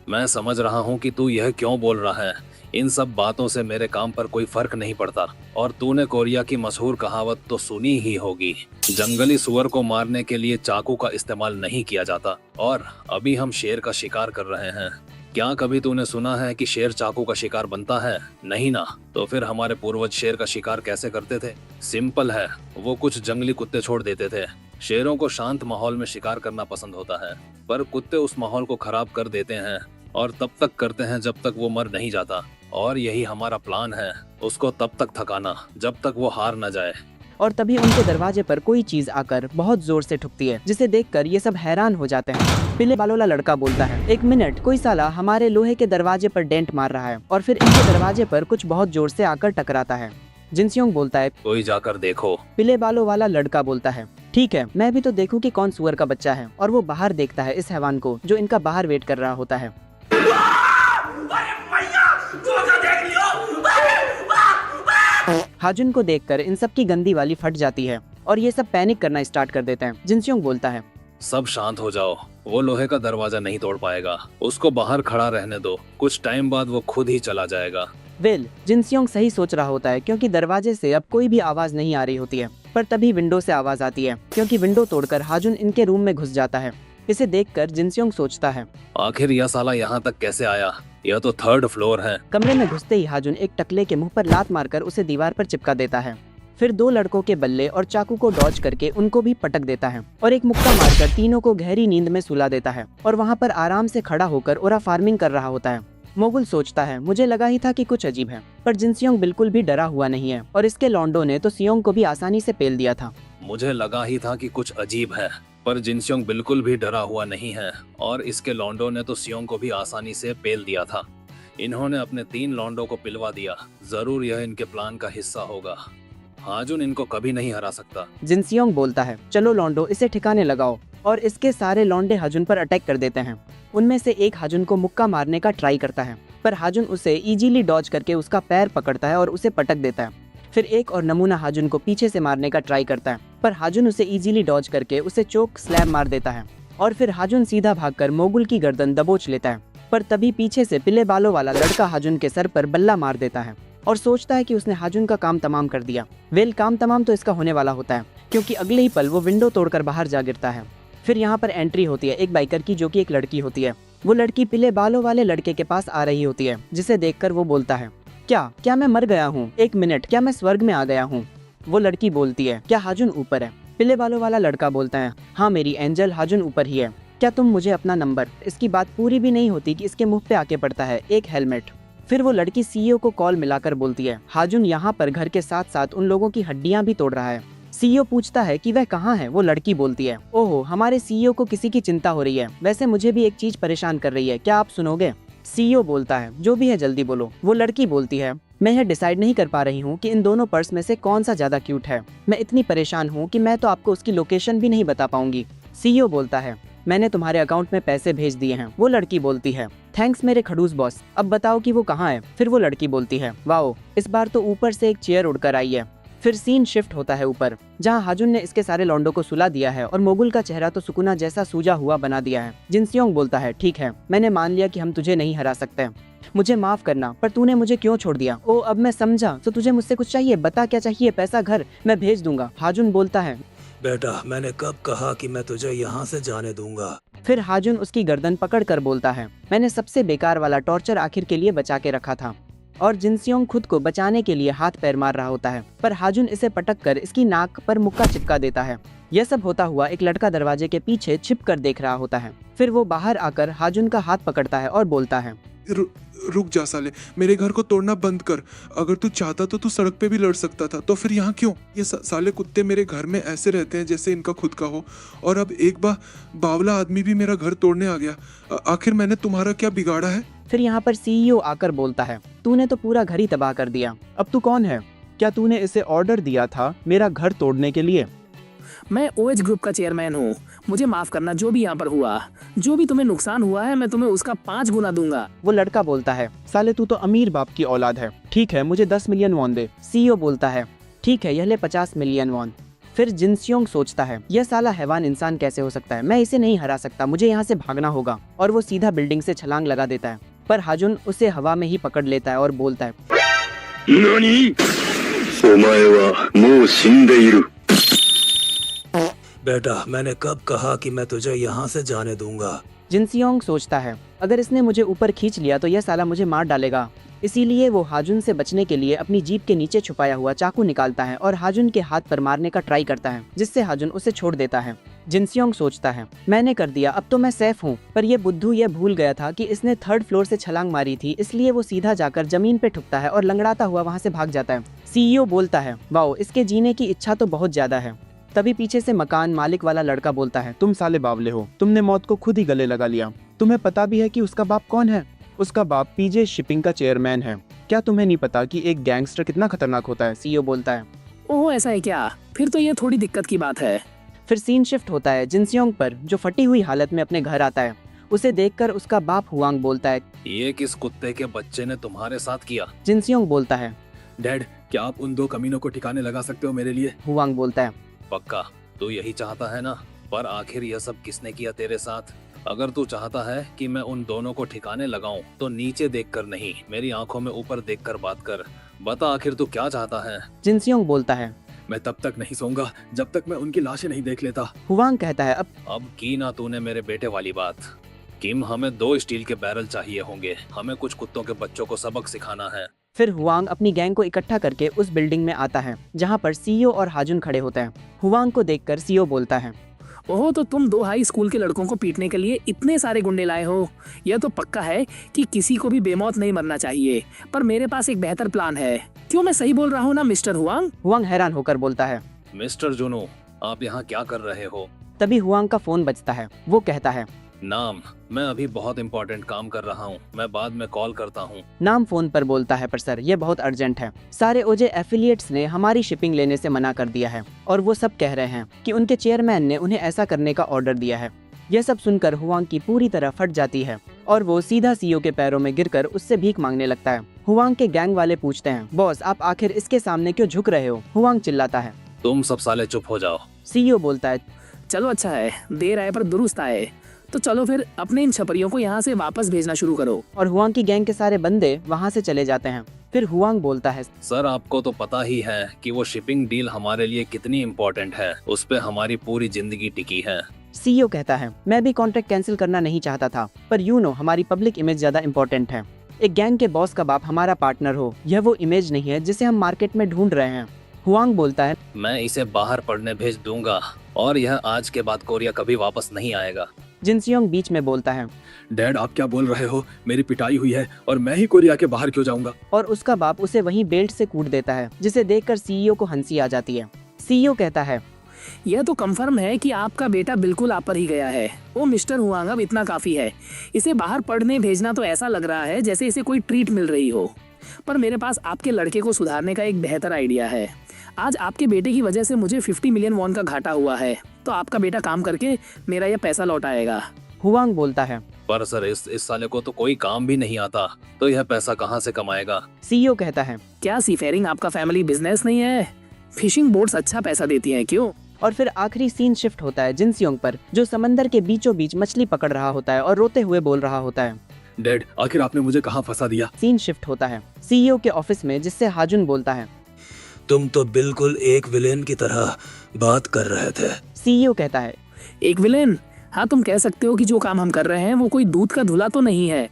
मैं समझ रहा हूँ कि तू यह क्यों बोल रहा है। इन सब बातों से मेरे काम पर कोई फर्क नहीं पड़ता। और तूने कोरिया की मशहूर कहावत तो सुनी ही होगी, जंगली सुअर को मारने के लिए चाकू का इस्तेमाल नहीं किया जाता। और अभी हम शेर का शिकार कर रहे हैं। क्या कभी तूने सुना है कि शेर चाकू का शिकार बनता है? नहीं ना। तो फिर हमारे पूर्वज शेर का शिकार कैसे करते थे? सिंपल है, वो कुछ जंगली कुत्ते छोड़ देते थे। शेरों को शांत माहौल में शिकार करना पसंद होता है, पर कुत्ते उस माहौल को खराब कर देते हैं और तब तक करते हैं जब तक वो मर नहीं जाता। और यही हमारा प्लान है, उसको तब तक थकाना जब तक वो हार न जाए। और तभी उनके दरवाजे पर कोई चीज आकर बहुत जोर से ठुकती है, जिसे देखकर ये सब हैरान हो जाते हैं। पीले बालों वाला लड़का बोलता है, एक मिनट, कोई साला हमारे लोहे के दरवाजे पर डेंट मार रहा है और फिर इनके दरवाजे पर कुछ बहुत जोर से आकर टकराता है। जिनसियोंग बोलता है, कोई जाकर देखो। पीले बालों वाला लड़का बोलता है, ठीक है, मैं भी तो देखूं कि कौन सुअर का बच्चा है। और वो बाहर देखता है इस हैवान को जो इनका बाहर वेट कर रहा होता है। हाजुन को देखकर इन सब की गंदी वाली फट जाती है और ये सब पैनिक करना स्टार्ट कर देते हैं। जिनसियोंग बोलता है, सब शांत हो जाओ, वो लोहे का दरवाजा नहीं तोड़ पाएगा, उसको बाहर खड़ा रहने दो, कुछ टाइम बाद वो खुद ही चला जाएगा। वेल, जिनसियोंग सही सोच रहा होता है क्योंकि दरवाजे से अब कोई भी आवाज नहीं आ रही होती है। पर तभी विंडो से आवाज आती है क्योंकि विंडो तोड़कर हाजुन इनके रूम में घुस जाता है। इसे देखकर जिनसियोंग सोचता है, आखिर यह साला यहाँ तक कैसे आया? यह तो 3rd फ्लोर है। कमरे में घुसते ही हाजुन एक टकले के मुंह पर लात मारकर उसे दीवार पर चिपका देता है। फिर 2 लड़कों के बल्ले और चाकू को डॉज करके उनको भी पटक देता है और एक मुक्का मारकर तीनों को गहरी नींद में सुला देता है और वहाँ पर आराम से खड़ा होकर ओरा फार्मिंग कर रहा होता है। मोगुल सोचता है, मुझे लगा ही था कि कुछ अजीब है, पर जिनसियोंग बिल्कुल भी डरा हुआ नहीं है और इसके लॉन्डो ने तो सियोंग को भी आसानी से पेल दिया था। मुझे लगा ही था कि कुछ अजीब है, पर जिनसियोंग बिल्कुल भी डरा हुआ नहीं है और इसके लॉन्डो ने तो सियोंग को भी आसानी से पेल दिया था। इन्होंने अपने 3 लॉन्डो को पिलवा दिया। जरूर यह इनके प्लान का हिस्सा होगा। हाजुन इनको कभी नहीं हरा सकता। जिनसियोंग बोलता है, चलो लॉन्डो, इसे ठिकाने लगाओ। और इसके सारे लॉन्डे हाजुन पर अटैक कर देते हैं। उनमें से एक हाजुन को मुक्का मारने का ट्राई करता है, पर हाजुन उसे इजीली डॉज करके उसका पैर पकड़ता है और उसे पटक देता है। फिर एक और नमूना हाजुन को पीछे से मारने का ट्राई करता है, पर हाजुन उसे इजीली डॉज करके उसे चोक स्लैम मार देता है। और फिर हाजुन सीधा भागकर मोगुल की गर्दन दबोच लेता है, पर तभी पीछे से पीले बालों वाला लड़का हाजुन के सर पर बल्ला मार देता है और सोचता है कि उसने हाजुन का काम तमाम कर दिया। वेल, काम तमाम तो इसका होने वाला होता है क्योंकि अगले ही पल वो विंडो तोड़कर बाहर जा गिरता है। फिर यहाँ पर एंट्री होती है एक बाइकर की, जो कि एक लड़की होती है। वो लड़की पीले बालों वाले लड़के के पास आ रही होती है, जिसे देखकर वो बोलता है, क्या मैं मर गया हूँ? एक मिनट, क्या मैं स्वर्ग में आ गया हूँ? वो लड़की बोलती है, क्या हाजुन ऊपर है? पीले बालों वाला लड़का बोलता है, हाँ मेरी एंजल, हाजुन ऊपर ही है। क्या तुम मुझे अपना नंबर? इसकी बात पूरी भी नहीं होती कि इसके मुंह पे आके पड़ता है एक हेलमेट। फिर वो लड़की सीईओ को कॉल मिलाकर बोलती है, हाजुन यहाँ पर घर के साथ साथ उन लोगों की हड्डियां भी तोड़ रहा है। सीईओ पूछता है कि वह कहाँ है। वो लड़की बोलती है, ओहो, हमारे सीईओ को किसी की चिंता हो रही है। वैसे मुझे भी एक चीज परेशान कर रही है, क्या आप सुनोगे? सीईओ बोलता है, जो भी है जल्दी बोलो। वो लड़की बोलती है, मैं यह डिसाइड नहीं कर पा रही हूँ कि इन दोनों पर्स में से कौन सा ज्यादा क्यूट है। मैं इतनी परेशान हूँ कि मैं तो आपको उसकी लोकेशन भी नहीं बता पाऊंगी। सीईओ बोलता है, मैंने तुम्हारे अकाउंट में पैसे भेज दिए हैं। वो लड़की बोलती है, थैंक्स मेरे खड़ूस बॉस, अब बताओ कि वो कहाँ है। फिर वो लड़की बोलती है, वाओ, इस बार तो ऊपर से एक चेयर उड़कर आई है। फिर सीन शिफ्ट होता है ऊपर, जहाँ हाजुन ने इसके सारे लॉन्डो को सुला दिया है और मोगुल का चेहरा तो सुकुना जैसा सूजा हुआ बना दिया है। जिनसियोंग बोलता है, ठीक है, मैंने मान लिया कि हम तुझे नहीं हरा सकते, मुझे माफ करना, पर तूने मुझे क्यों छोड़ दिया? ओ, अब मैं समझा, तो तुझे मुझसे कुछ चाहिए? बता क्या चाहिए? पैसा, घर, मैं भेज दूंगा। हाजुन बोलता है, बेटा, मैंने कब कहा कि मैं तुझे यहाँ से जाने दूंगा? फिर हाजुन उसकी गर्दन पकड़ कर बोलता है, मैंने सबसे बेकार वाला टॉर्चर आखिर के लिए बचा के रखा था। और जिनसियोंग खुद को बचाने के लिए हाथ पैर मार रहा होता है, पर हाजुन इसे पटक कर इसकी नाक पर मुक्का चिपका देता है। यह सब होता हुआ एक लड़का दरवाजे के पीछे छिप कर देख रहा होता है। फिर वो बाहर आकर हाजुन का हाथ पकड़ता है और बोलता है, रुक जा साले, मेरे घर को तोड़ना बंद कर। अगर तू चाहता तो तू सड़क पे भी लड़ सकता था, तो फिर यहाँ क्यों? ये साले कुत्ते मेरे घर में ऐसे रहते हैं जैसे इनका खुद का हो। और अब एक बावला आदमी भी मेरा घर तोड़ने आ गया। आखिर मैंने तुम्हारा क्या बिगाड़ा है? फिर यहाँ पर सीईओ आकर बोलता है, तूने तो पूरा घर ही तबाह कर दिया। अब तू कौन है? क्या तूने इसे ऑर्डर दिया था मेरा घर तोड़ने के लिए? मैं ओएच ग्रुप का चेयरमैन हूँ। मुझे माफ करना जो भी यहाँ पर हुआ, जो भी तुम्हें नुकसान हुआ है मैं तुम्हें उसका 5 गुना दूंगा। वो लड़का बोलता है, साले तू तो अमीर बाप की औलाद है, ठीक है मुझे 10 मिलियन वॉन दे। सीईओ बोलता है, ठीक है यह ले 50 मिलियन वॉन। फिर जिनसियोंग सोचता है, यह साला हैवान इंसान कैसे हो सकता है, मैं इसे नहीं हरा सकता, मुझे यहाँ से भागना होगा। और वो सीधा बिल्डिंग से छलांग लगा देता है, पर हाजुन उसे हवा में ही पकड़ लेता है और बोलता है, 何お前はもう死んでいる बेटा मैंने कब कहा कि मैं तुझे यहाँ से जाने दूंगा। जिनसियोंग सोचता है, अगर इसने मुझे ऊपर खींच लिया तो यह साला मुझे मार डालेगा। इसीलिए वो हाजुन से बचने के लिए अपनी जीप के नीचे छुपाया हुआ चाकू निकालता है और हाजुन के हाथ पर मारने का ट्राई करता है, जिससे हाजुन उसे छोड़ देता है। जिनसियोंग सोचता है, मैंने कर दिया, अब तो मैं सेफ हूँ। पर ये बुद्धू ये भूल गया था कि इसने 3rd फ्लोर से छलांग मारी थी, इसलिए वो सीधा जाकर जमीन पे ठुकता है और लंगड़ाता हुआ वहाँ से भाग जाता है। सीईओ बोलता है, वाओ इसके जीने की इच्छा तो बहुत ज्यादा है। तभी पीछे से मकान मालिक वाला लड़का बोलता है, तुम साले बावले हो, तुमने मौत को खुद ही गले लगा लिया। तुम्हें पता भी है कि उसका बाप कौन है? उसका बाप पीजे शिपिंग का चेयरमैन है। क्या तुम्हें नहीं पता कि एक गैंगस्टर कितना खतरनाक होता है? सीईओ बोलता है। ओह ऐसा है क्या? फिर तो ये थोड़ी दिक्कत की बात है। फिर सीन शिफ्ट होता है जिनसियोंग पर, जो फटी हुई हालत में अपने घर आता है। उसे देखकर उसका बाप हुआंग बोलता है, ये किस कुत्ते के बच्चे ने तुम्हारे साथ किया? जिनसियोंग बोलता है। डैड, क्या आप उन 2 कमीनों को ठिकाने लगा सकते हो मेरे लिए? हुआंग बोलता है, पक्का तू यही चाहता है ना? पर आखिर यह सब किसने किया तेरे साथ? अगर तू चाहता है कि मैं उन दोनों को ठिकाने लगाऊं, तो नीचे देखकर नहीं, मेरी आंखों में ऊपर देखकर बात कर। बता आखिर तू क्या चाहता है? जिनसियोंग बोलता है। मैं तब तक नहीं सोऊंगा जब तक मैं उनकी लाशें नहीं देख लेता। हुआंग कहता है, अब की ना तूने मेरे बेटे वाली बात। किम, हमें 2 स्टील के बैरल चाहिए होंगे, हमें कुछ कुत्तों के बच्चों को सबक सिखाना है। फिर हुआंग अपनी गैंग को इकट्ठा करके उस बिल्डिंग में आता है जहाँ पर सीईओ और हाजुन खड़े होते हैं। हुआंग को देखकर सीईओ बोलता है, ओह तो तुम 2 हाई स्कूल के लड़कों को पीटने के लिए इतने सारे गुंडे लाए हो। यह तो पक्का है कि किसी को भी बेमौत नहीं मरना चाहिए, पर मेरे पास एक बेहतर प्लान है। क्यों मैं सही बोल रहा हूँ ना मिस्टर हुआंग? हुआंग हैरान होकर बोलता है, मिस्टर जुनो, आप यहाँ क्या कर रहे हो? तभी हुआंग का फोन बजता है। वो कहता है, नाम, मैं अभी बहुत इंपॉर्टेंट काम कर रहा हूँ, मैं बाद में कॉल करता हूँ। नाम फोन पर बोलता है, पर सर ये बहुत अर्जेंट है। सारे ओजे एफिलिएट्स ने हमारी शिपिंग लेने से मना कर दिया है और वो सब कह रहे हैं कि उनके चेयरमैन ने उन्हें ऐसा करने का ऑर्डर दिया है। यह सब सुनकर हुआंग की पूरी तरह फट जाती है और वो सीधा सीईओ के पैरों में गिरकर उससे भीख मांगने लगता है। हुआंग के गैंग वाले पूछते हैं, बॉस आप आखिर इसके सामने क्यों झुक रहे हो? हुआंग चिल्लाता है, तुम सब साले चुप हो जाओ। सीईओ बोलता है, चलो अच्छा है, देर आए पर दुरुस्त आए। तो चलो फिर अपने इन छपरियों को यहाँ से वापस भेजना शुरू करो। और हुआंग की गैंग के सारे बंदे वहाँ से चले जाते हैं। फिर हुआंग बोलता है, सर आपको तो पता ही है कि वो शिपिंग डील हमारे लिए कितनी इम्पोर्टेंट है, उस पे हमारी पूरी जिंदगी टिकी है। सीईओ कहता है, मैं भी कॉन्ट्रैक्ट कैंसिल करना नहीं चाहता था, पर हमारी पब्लिक इमेज ज्यादा इम्पोर्टेंट है। एक गैंग के बॉस का बाप हमारा पार्टनर हो, यह वो इमेज नहीं है जिसे हम मार्केट में ढूंढ रहे हैं। हुआंग बोलता है, मैं इसे बाहर पढ़ने भेज दूंगा और यह आज के बाद कोरिया कभी वापस नहीं आएगा। जिनसियोंग बीच में बोलता है, डैड आप क्या बोल रहे हो? मेरी पिटाई हुई है और मैं ही कोरिया के बाहर क्यों जाऊंगा? और उसका बाप उसे वहीं बेल्ट से कूट देता है, जिसे देखकर सीईओ को हंसी आ जाती है। सीईओ कहता है, यह तो कंफर्म है कि आपका बेटा बिल्कुल आप पर ही गया है। ओ मिस्टर हुआंग, अब इतना काफी है। इसे बाहर पढ़ने भेजना तो ऐसा लग रहा है जैसे इसे कोई ट्रीट मिल रही हो। पर मेरे पास आपके लड़के को सुधारने का एक बेहतर आइडिया है। आज आपके बेटे की वजह से मुझे 50 मिलियन वॉन का घाटा हुआ है, तो आपका बेटा काम करके मेरा यह पैसा लौटाएगा। हुआंग बोलता है, पर सर इस साले को तो कोई काम भी नहीं आता, तो यह पैसा कहाँ से कमाएगा? सीईओ कहता है, क्या सीफेयरिंग आपका फैमिली बिजनेस नहीं है? फिशिंग बोट्स अच्छा पैसा देती हैं क्यों? और फिर आखिरी सीन शिफ्ट होता है जिनसियोंग पर, जो समंदर के बीचों बीच मछली पकड़ रहा होता है और रोते हुए बोल रहा होता है, डैड आखिर आपने मुझे कहाँ फंसा दिया? सीन शिफ्ट होता है सीईओ के ऑफिस में, जिससे हाजुन बोलता है, तुम तो बिल्कुल एक विलेन की तरह बात कर रहे थे। सीईओ कहता है, एक विलेन? हाँ तुम कह सकते हो कि जो काम हम कर रहे हैं वो कोई दूध का धुला तो नहीं है।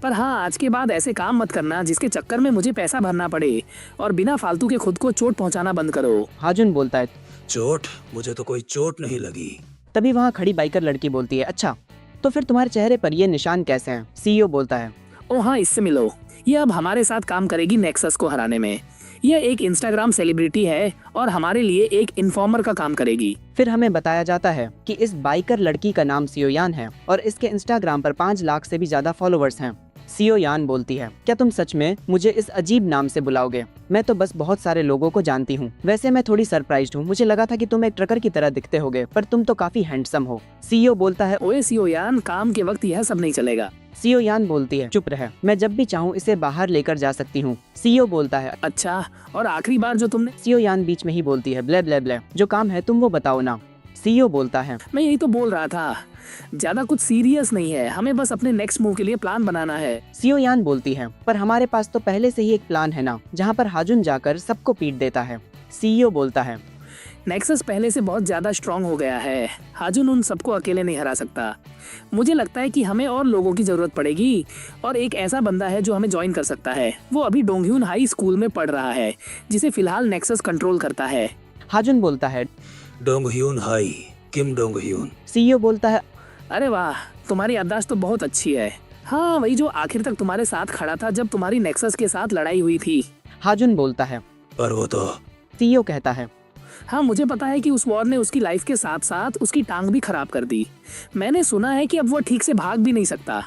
पर हाँ, आज के बाद ऐसे काम मत करना जिसके चक्कर में मुझे पैसा भरना पड़े, और बिना फालतू के खुद को चोट पहुंचाना बंद करो। हाजुन बोलता है, चोट? मुझे तो कोई चोट नहीं लगी। तभी वहाँ खड़ी बाइकर लड़की बोलती है, अच्छा तो फिर तुम्हारे चेहरे पर ये निशान कैसे हैं? सीईओ बोलता है, ओ हाँ, इससे मिलो। ये अब हमारे साथ काम करेगी नेक्सस को हराने में। यह एक इंस्टाग्राम सेलिब्रिटी है और हमारे लिए एक इन्फॉर्मर का काम करेगी। फिर हमें बताया जाता है कि इस बाइकर लड़की का नाम सियोयान है और इसके इंस्टाग्राम पर 5 लाख से भी ज्यादा फॉलोवर्स हैं। सीओ यान बोलती है, क्या तुम सच में मुझे इस अजीब नाम से बुलाओगे? मैं तो बस बहुत सारे लोगों को जानती हूँ। वैसे मैं थोड़ी सरप्राइज्ड हूँ, मुझे लगा था कि तुम एक ट्रकर की तरह दिखते होगे, पर तुम तो काफी हैंडसम हो। सीईओ बोलता है, ओए सीओ यान, काम के वक्त यह सब नहीं चलेगा। सीईओ यान बोलती है, चुप रहे, मैं जब भी चाहूँ इसे बाहर लेकर जा सकती हूँ। सीईओ बोलता है, अच्छा, और आखिरी बार जो तुमने। सीईओ यान बीच में ही बोलती है, ब्ले ब्ले ब्ले, जो काम है तुम वो बताओ ना। सीईओ बोलता है, मैं यही तो बोल रहा था, ज्यादा कुछ सीरियस नहीं है, हमें बस अपने नेक्स्ट मूव के लिए प्लान बनाना है। सीईओ यान बोलती है, पर हमारे पास तो पहले से ही एक प्लान है ना, जहाँ पर हाजुन जाकर सबको पीट देता है। सीईओ बोलता है, नेक्सस पहले से बहुत ज्यादा स्ट्रांग हो गया है, हाजुन उन सबको अकेले नहीं हरा सकता। मुझे लगता है कि हमें और लोगों की जरूरत पड़ेगी, और एक ऐसा बंदा है जो हमें ज्वाइन कर सकता है। वो अभी डोंगह्यून हाई स्कूल में पढ़ रहा है, जिसे फिलहाल नेक्सस कंट्रोल करता है। हाजुन बोलता है, डोंगह्यून हाई, किम डोंगह्यून। सीईओ बोलता है, अरे वाह, तुम्हारी याददाश्त तो बहुत अच्छी है। हाँ, वही जो आखिर तक तुम्हारे साथ खड़ा था जब तुम्हारी नेक्सस के साथ लड़ाई हुई थी। हाजुन बोलता है, पर वो तो। सीईओ कहता है, हाँ, मुझे पता है कि उस वॉर ने उसकी लाइफ के साथ साथ उसकी टांग भी खराब कर दी। मैंने सुना है कि अब वो ठीक से भाग भी नहीं सकता,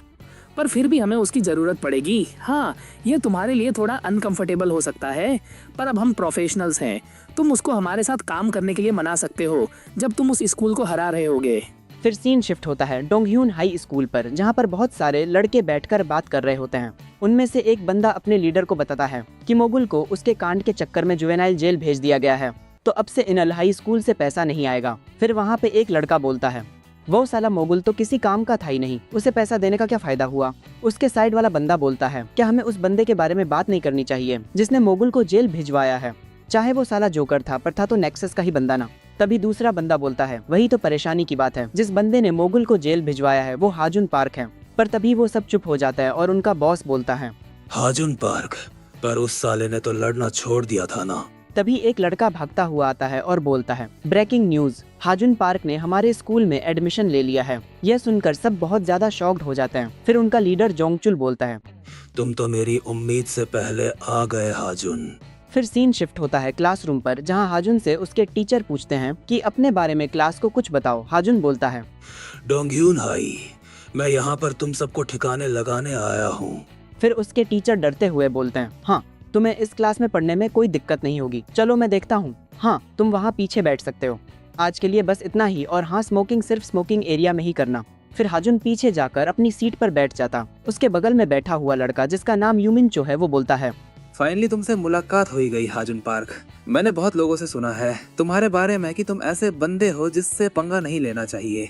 पर फिर भी हमें उसकी जरूरत पड़ेगी। हाँ, ये तुम्हारे लिए थोड़ा अनकंफर्टेबल हो सकता है, पर अब हम प्रोफेशनल्स हैं, तुम उसको हमारे साथ काम करने के लिए मना सकते हो जब तुम उस स्कूल को हरा रहे होगे। फिर सीन शिफ्ट होता है डोंगह्यून हाई स्कूल पर, जहाँ पर बहुत सारे लड़के बैठकर बात कर रहे होते हैं। उनमें से एक बंदा अपने लीडर को बताता है कि मोगुल को उसके कांड के चक्कर में जुवेनाइल जेल भेज दिया गया है, तो अब से इनल हाई स्कूल से पैसा नहीं आएगा। फिर वहाँ पे एक लड़का बोलता है, वो साला मोगुल तो किसी काम का था ही नहीं, उसे पैसा देने का क्या फायदा हुआ। उसके साइड वाला बंदा बोलता है, क्या हमें उस बंदे के बारे में बात नहीं करनी चाहिए जिसने मोगुल को जेल भिजवाया है, चाहे वो साला जोकर था, पर था तो नेक्सस का ही बंदा ना। तभी दूसरा बंदा बोलता है, वही तो परेशानी की बात है, जिस बंदे ने मोगुल को जेल भिजवाया है वो हाजुन पार्क है। पर तभी वो सब चुप हो जाता है और उनका बॉस बोलता है, हाजुन पार्क, पर उस साले ने तो लड़ना छोड़ दिया था ना। तभी एक लड़का भागता हुआ आता है और बोलता है, ब्रेकिंग न्यूज, हाजुन पार्क ने हमारे स्कूल में एडमिशन ले लिया है। यह सुनकर सब बहुत ज्यादा शॉक्ड हो जाते हैं। फिर उनका लीडर जोंगचुल बोलता है, तुम तो मेरी उम्मीद से पहले आ गए हाजुन। फिर सीन शिफ्ट होता है क्लासरूम पर, जहां हाजुन से उसके टीचर पूछते हैं कि अपने बारे में क्लास को कुछ बताओ। हाजुन बोलता है, डोंगह्यून हाई, मैं यहाँ पर तुम सबको ठिकाने लगाने आया हूँ। फिर उसके टीचर डरते हुए बोलते हैं, हाँ, तुम्हें इस क्लास में पढ़ने में कोई दिक्कत नहीं होगी, चलो मैं देखता हूँ। हाँ, तुम वहाँ पीछे बैठ सकते हो। आज के लिए बस इतना ही, और हाँ, स्मोकिंग सिर्फ स्मोकिंग एरिया में ही करना। फिर हाजुन पीछे जाकर अपनी सीट पर बैठ जाता। उसके बगल में बैठा हुआ लड़का, जिसका नाम यूमिन चो है, वो बोलता है, फाइनली तुमसे मुलाकात हो ही गई हाजुन पार्क। मैंने बहुत लोगों से सुना है तुम्हारे बारे में कि तुम ऐसे बंदे हो जिससे पंगा नहीं लेना चाहिए,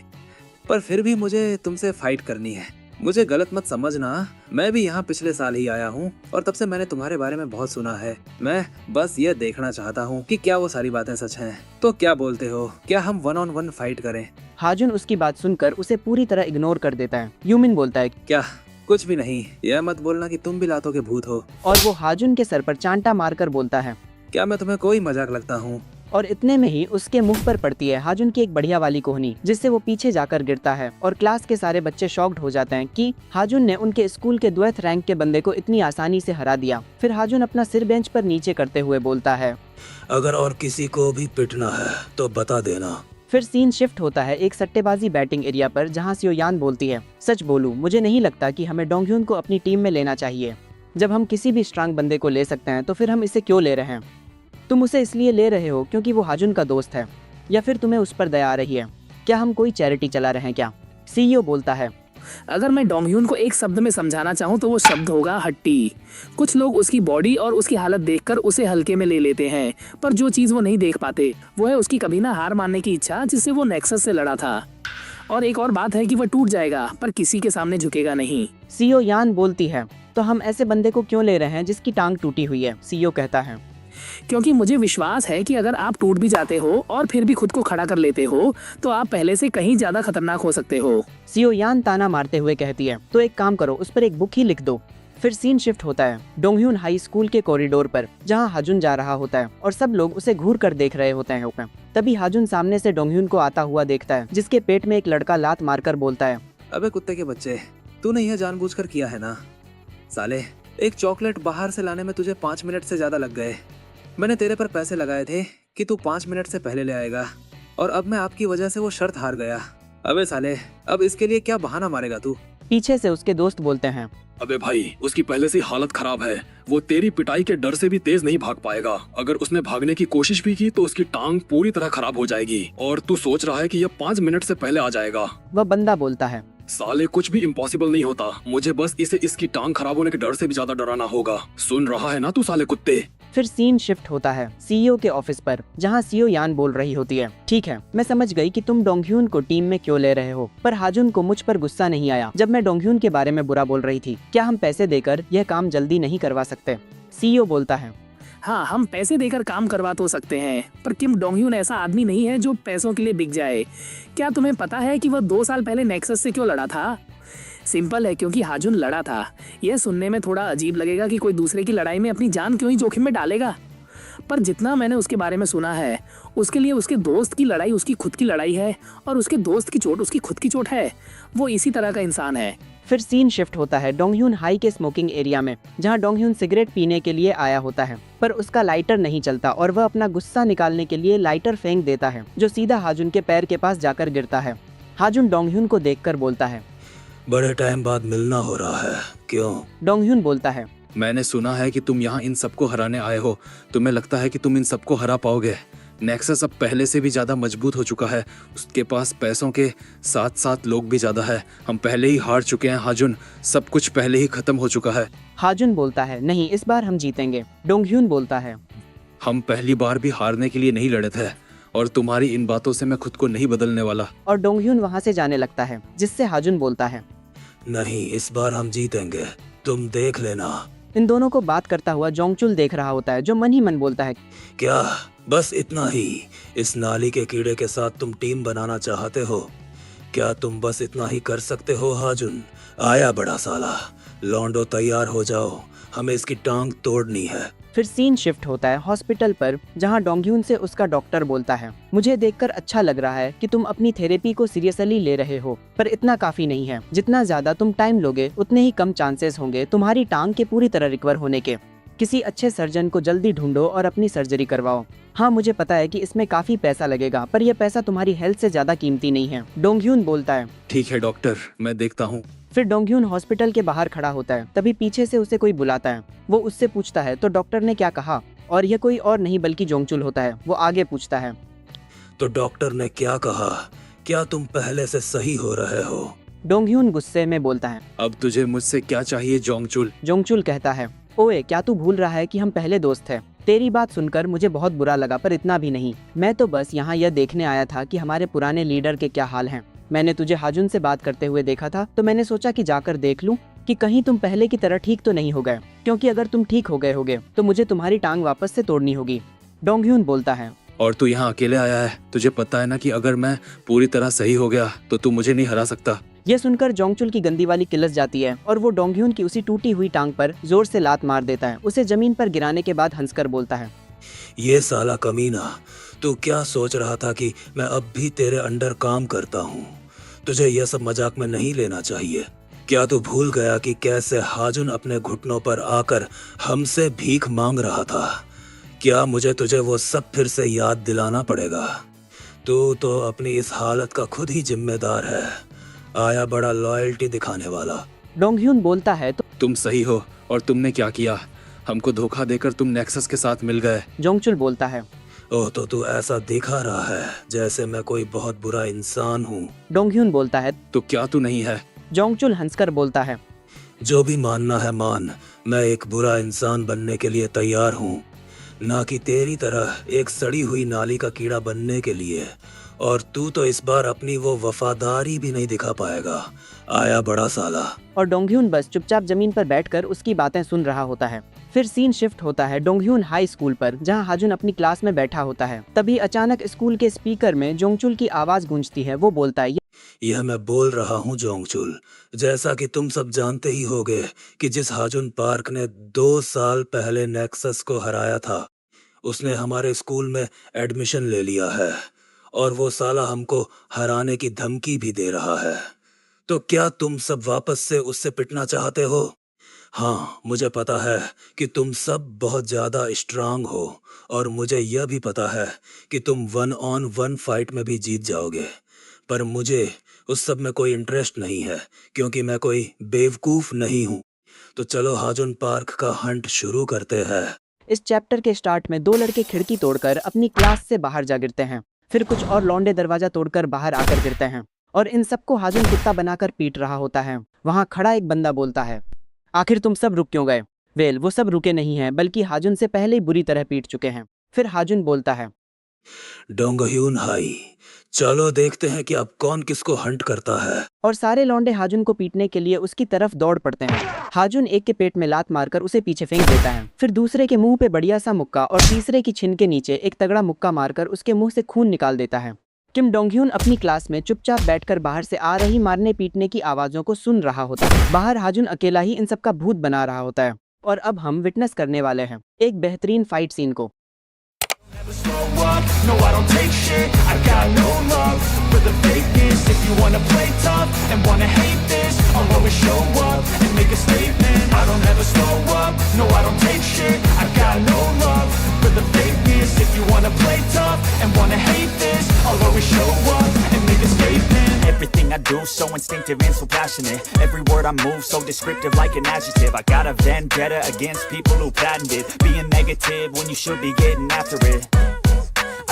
पर फिर भी मुझे तुमसे फाइट करनी है। मुझे गलत मत समझना, मैं भी यहाँ पिछले साल ही आया हूँ और तब से मैंने तुम्हारे बारे में बहुत सुना है। मैं बस ये देखना चाहता हूँ कि क्या वो सारी बातें सच हैं। तो क्या बोलते हो, क्या हम 1-on-1 फाइट करें? हाजुन उसकी बात सुनकर उसे पूरी तरह इग्नोर कर देता है। यूमिन बोलता है, क्या कुछ भी नहीं, यह मत बोलना कि तुम भी लातों के भूत हो। और वो हाजुन के सर पर चांटा मारकर बोलता है, क्या मैं तुम्हें कोई मजाक लगता हूँ? और इतने में ही उसके मुंह पर पड़ती है हाजुन की एक बढ़िया वाली कोहनी, जिससे वो पीछे जाकर गिरता है। और क्लास के सारे बच्चे शॉक्ड हो जाते हैं कि हाजुन ने उनके स्कूल के द्वैथ रैंक के बंदे को इतनी आसानी से हरा दिया। फिर हाजुन अपना सिर बेंच पर नीचे करते हुए बोलता है, अगर और किसी को भी पिटना है तो बता देना। फिर सीन शिफ्ट होता है एक सट्टेबाजी बैटिंग एरिया पर, जहां सीओ यान बोलती है, सच बोलूं, मुझे नहीं लगता कि हमें डोंगह्यून को अपनी टीम में लेना चाहिए। जब हम किसी भी स्ट्रांग बंदे को ले सकते हैं तो फिर हम इसे क्यों ले रहे हैं? तुम उसे इसलिए ले रहे हो क्योंकि वो हाजुन का दोस्त है, या फिर तुम्हें उस पर दया आ रही है? क्या हम कोई चैरिटी चला रहे हैं क्या? सीईओ बोलता है, अगर मैं डोंगह्यून को एक शब्द में समझाना चाहूँ तो वो शब्द होगा हट्टी। कुछ लोग उसकी बॉडी और उसकी हालत देखकर उसे हल्के में ले लेते हैं, पर जो चीज वो नहीं देख पाते वो है उसकी कभी ना हार मानने की इच्छा, जिससे वो नेक्सस से लड़ा था। और एक और बात है कि वह टूट जाएगा पर किसी के सामने झुकेगा नहीं। सीईओ यान बोलती है, तो हम ऐसे बंदे को क्यों ले रहे हैं जिसकी टांग टूटी हुई है? सीईओ कहता है, क्योंकि मुझे विश्वास है कि अगर आप टूट भी जाते हो और फिर भी खुद को खड़ा कर लेते हो तो आप पहले से कहीं ज्यादा खतरनाक हो सकते हो। सीईओ यान ताना मारते हुए कहती है, तो एक काम करो, उस पर एक बुक ही लिख दो। फिर सीन शिफ्ट होता है डोंगह्यून हाई स्कूल के कॉरिडोर पर, जहां हाजुन जा रहा होता है और सब लोग उसे घूर कर देख रहे होते हैं। तभी हाजुन सामने से डोंगह्यून को आता हुआ देखता है, जिसके पेट में एक लड़का लात मारकर बोलता है, अबे कुत्ते के बच्चे, तूने यह जानबूझकर किया है ना? साले, एक चॉकलेट बाहर से लाने में तुझे 5 मिनट से ज्यादा लग गए। मैंने तेरे पर पैसे लगाए थे कि तू 5 मिनट से पहले ले आएगा, और अब मैं आपकी वजह से वो शर्त हार गया। अबे साले, अब इसके लिए क्या बहाना मारेगा तू? पीछे से उसके दोस्त बोलते हैं, अबे भाई, उसकी पहले से ही हालत खराब है। वो तेरी पिटाई के डर से भी तेज नहीं भाग पाएगा। अगर उसने भागने की कोशिश भी की तो उसकी टांग पूरी तरह खराब हो जाएगी। और तू सोच रहा है कि यह 5 मिनट से पहले आ जाएगा। वह बंदा बोलता है। साले, कुछ भी इम्पॉसिबल नहीं होता। मुझे बस इसे इसकी टांग खराब होने के डर से भी ज्यादा डराना होगा। सुन रहा है ना तू साले कुत्ते? फिर सीन शिफ्ट होता है सीईओ के ऑफिस पर, जहां सीईओ यान बोल रही होती है, ठीक है, मैं समझ गई कि तुम डोंगह्यून को टीम में क्यों ले रहे हो, पर हाजुन को मुझ पर गुस्सा नहीं आया जब मैं डोंगह्यून के बारे में बुरा बोल रही थी। क्या हम पैसे देकर यह काम जल्दी नहीं करवा सकते? सीईओ बोलता है। हाँ, हम पैसे देकर काम करवा तो सकते हैं, पर किम डोंगह्यून ऐसा आदमी नहीं है जो पैसों के लिए बिक जाए। क्या तुम्हें पता है कि वह 2 साल पहले नेक्सस से क्यों लड़ा था? सिंपल है, क्योंकि हाजुन लड़ा था। यह सुनने में थोड़ा अजीब लगेगा कि कोई दूसरे की लड़ाई में अपनी जान क्यों ही जोखिम में डालेगा, पर जितना मैंने उसके बारे में सुना है, उसके लिए उसके दोस्त की लड़ाई उसकी खुद की लड़ाई है और उसके दोस्त की चोट उसकी खुद की चोट है। वो इसी तरह का इंसान है। फिर सीन शिफ्ट होता है डोंगह्यून हाई के स्मोकिंग एरिया में, जहां डोंगह्यून सिगरेट पीने के लिए आया होता है, पर उसका लाइटर नहीं चलता और वह अपना गुस्सा निकालने के लिए लाइटर फेंक देता है, जो सीधा हाजुन के पैर के पास जाकर गिरता है। हाजुन डोंगह्यून को देखकर बोलता है। बड़े टाइम बाद मिलना हो रहा है, क्यों? डोंगह्यून बोलता है। मैंने सुना है कि तुम यहाँ इन सबको हराने आए हो। तुम्हें लगता है कि तुम इन सबको हरा पाओगे? नेक्सस अब पहले से भी ज्यादा मजबूत हो चुका है। उसके पास पैसों के साथ साथ लोग भी ज्यादा है। हम पहले ही हार चुके हैं हाजुन, सब कुछ पहले ही खत्म हो चुका है। हाजुन बोलता है, नहीं, इस बार हम जीतेंगे। डोंगह्यून बोलता है। हम पहली बार भी हारने के लिए नहीं लड़े थे और तुम्हारी इन बातों से मैं खुद को नहीं बदलने वाला। और डोंगह्यून वहाँ से जाने लगता है, जिससे हाजुन बोलता है। नहीं, इस बार हम जीतेंगे, तुम देख लेना। इन दोनों को बात करता हुआ जोंगचुल देख रहा होता है, जो मन ही मन बोलता है। क्या बस इतना ही? इस नाली के कीड़े के साथ तुम टीम बनाना चाहते हो? क्या तुम बस इतना ही कर सकते हो हाजुन? आया बड़ा साला, लौंडो तैयार हो जाओ, हमें इसकी टांग तोड़नी है। फिर सीन शिफ्ट होता है हॉस्पिटल पर, जहां डोंगह्यून से उसका डॉक्टर बोलता है, मुझे देखकर अच्छा लग रहा है कि तुम अपनी थेरेपी को सीरियसली ले रहे हो, पर इतना काफी नहीं है। जितना ज्यादा तुम टाइम लोगे उतने ही कम चांसेस होंगे तुम्हारी टांग के पूरी तरह रिकवर होने के। किसी अच्छे सर्जन को जल्दी ढूंढो और अपनी सर्जरी करवाओ। हाँ, मुझे पता है कि इसमें काफी पैसा लगेगा, पर यह पैसा तुम्हारी हेल्थ से ज्यादा कीमती नहीं है। डोंगह्यून बोलता है। ठीक है डॉक्टर, मैं देखता हूँ। फिर डोंगह्यून हॉस्पिटल के बाहर खड़ा होता है, तभी पीछे से उसे कोई बुलाता है। वो उससे पूछता है तो डॉक्टर ने क्या कहा, और यह कोई और नहीं बल्कि जोंगचुल होता है। वो आगे पूछता है। तो डॉक्टर ने क्या कहा? क्या तुम पहले से सही हो रहे हो? डोंगह्यून गुस्से में बोलता है। अब तुझे मुझसे क्या चाहिए जोंगचुल? जोंगचुल कहता है, ओए, क्या तू भूल रहा है कि हम पहले दोस्त थे? तेरी बात सुनकर मुझे बहुत बुरा लगा, पर इतना भी नहीं। मैं तो बस यहाँ यह देखने आया था कि हमारे पुराने लीडर के क्या हाल हैं। मैंने तुझे हाजुन से बात करते हुए देखा था, तो मैंने सोचा कि जाकर देख लूं कि कहीं तुम पहले की तरह ठीक तो नहीं हो गए, क्योंकि अगर तुम ठीक हो गए होगे तो मुझे तुम्हारी टांग वापस से तोड़नी होगी। डोंगह्यून बोलता है। और तू यहाँ अकेले आया है? तुझे पता है ना कि अगर मैं पूरी तरह सही हो गया तो तू मुझे नहीं हरा सकता। यह सुनकर जोंगचुल की गंदी वाली किलस जाती है और वो डोंगह्यून की उसी टूटी हुई टांग पर जोर से लात मार देता है। उसे जमीन पर गिराने के बाद हंसकर बोलता है। ये साला कमीना, तू क्या सोच रहा था कि मैं अब भी तेरे अंडर काम करता हूँ? तुझे यह सब मजाक में नहीं लेना चाहिए। क्या तू भूल गया कि कैसे हाजुन अपने घुटनों पर आकर हमसे भीख मांग रहा था? क्या मुझे तुझे वो सब फिर से याद दिलाना पड़ेगा? तू तो अपनी इस हालत का खुद ही जिम्मेदार है। आया बड़ा लॉयल्टी दिखाने वाला। डोंगह्यून बोलता है तो तुम सही हो, और तुमने क्या किया? हमको धोखा देकर तुम नेक्सस के साथ मिल गए। जोंगचुल बोलता है। ओह, तो तू ऐसा दिखा रहा है जैसे मैं कोई बहुत बुरा इंसान हूँ। डोंगह्यून बोलता है। तो क्या तू नहीं है? जोंगचुल हंसकर बोलता है। जो भी मानना है मान, मैं एक बुरा इंसान बनने के लिए तैयार हूँ, ना कि तेरी तरह एक सड़ी हुई नाली का कीड़ा बनने के लिए। और तू तो इस बार अपनी वो वफादारी भी नहीं दिखा पाएगा। आया बड़ा साला। और डोंगह्यून बस चुपचाप जमीन पर बैठकर उसकी बातें सुन रहा होता है। फिर सीन शिफ्ट होता है डोंगह्यून हाई स्कूल पर, जहां हाजुन अपनी क्लास में बैठा होता है। तभी अचानक स्कूल के स्पीकर में जोंगचुल की आवाज गूंजती है। वो बोलता है। यह मैं बोल रहा हूँ जोंगचुल, जैसा कि तुम सब जानते ही होगे कि जिस हाजुन पार्क ने 2 साल पहले नेक्सस को हराया था, उसने हमारे स्कूल में एडमिशन ले लिया है, और वो साला हमको हराने की धमकी भी दे रहा है। तो क्या तुम सब वापस से उससे पिटना चाहते हो? हाँ, मुझे पता है कि तुम सब बहुत ज़्यादा स्ट्रांग हो, और मुझे यह भी पता है कि तुम 1-on-1 फाइट में भी जीत जाओगे। पर मुझे उस सब में कोई इंटरेस्ट नहीं है, क्योंकि मैं कोई बेवकूफ़ नहीं हूँ। तो चलो हाजुन पार्क का हंट शुरू करते हैं। इस चैप्टर के स्टार्ट में दो लड़के खिड़की तोड़कर अपनी क्लास से बाहर जा गिरते हैं। फिर कुछ और लौंडे दरवाजा तोड़कर बाहर आकर गिरते हैं और इन सबको हाजुन कुत्ता बनाकर पीट रहा होता है। वहाँ खड़ा एक बंदा बोलता है, आखिर तुम सब रुक क्यों गए? वेल, वो सब रुके नहीं हैं, बल्कि हाजुन से पहले ही बुरी तरह पीट चुके हैं। फिर हाजुन बोलता है, डोंगह्यून हाई, चलो देखते हैं कि अब कौन किसको हंट करता है। और सारे लौंडे हाजुन को पीटने के लिए उसकी तरफ दौड़ पड़ते हैं। हाजुन एक के पेट में लात मारकर उसे पीछे फेंक देता है, फिर दूसरे के मुंह पे बढ़िया सा मुक्का और तीसरे की छिन के नीचे एक तगड़ा मुक्का मारकर उसके मुंह से खून निकाल देता है। किम डोंगह्यून अपनी क्लास में चुपचाप बैठकर बाहर से आ रही मारने पीटने की आवाजों को सुन रहा होता है। बाहर हाजुन अकेला ही इन सबका भूत बना रहा होता है और अब हम विटनेस करने वाले हैं एक बेहतरीन फाइट सीन को। Never slow up, no I don't take shit, I got no love for the fakeness. If you wanna play tough and wanna hate this, I'll always show up and make a statement. I don't ever slow up, no I don't take shit, I got no love for the fakeness. If you wanna play tough and wanna hate this, I'll always show up and make a statement. Everything I do so instinctive and so passionate. Every word I move so descriptive like an adjective. I got a vendetta against people who patented being negative when you should be getting after it.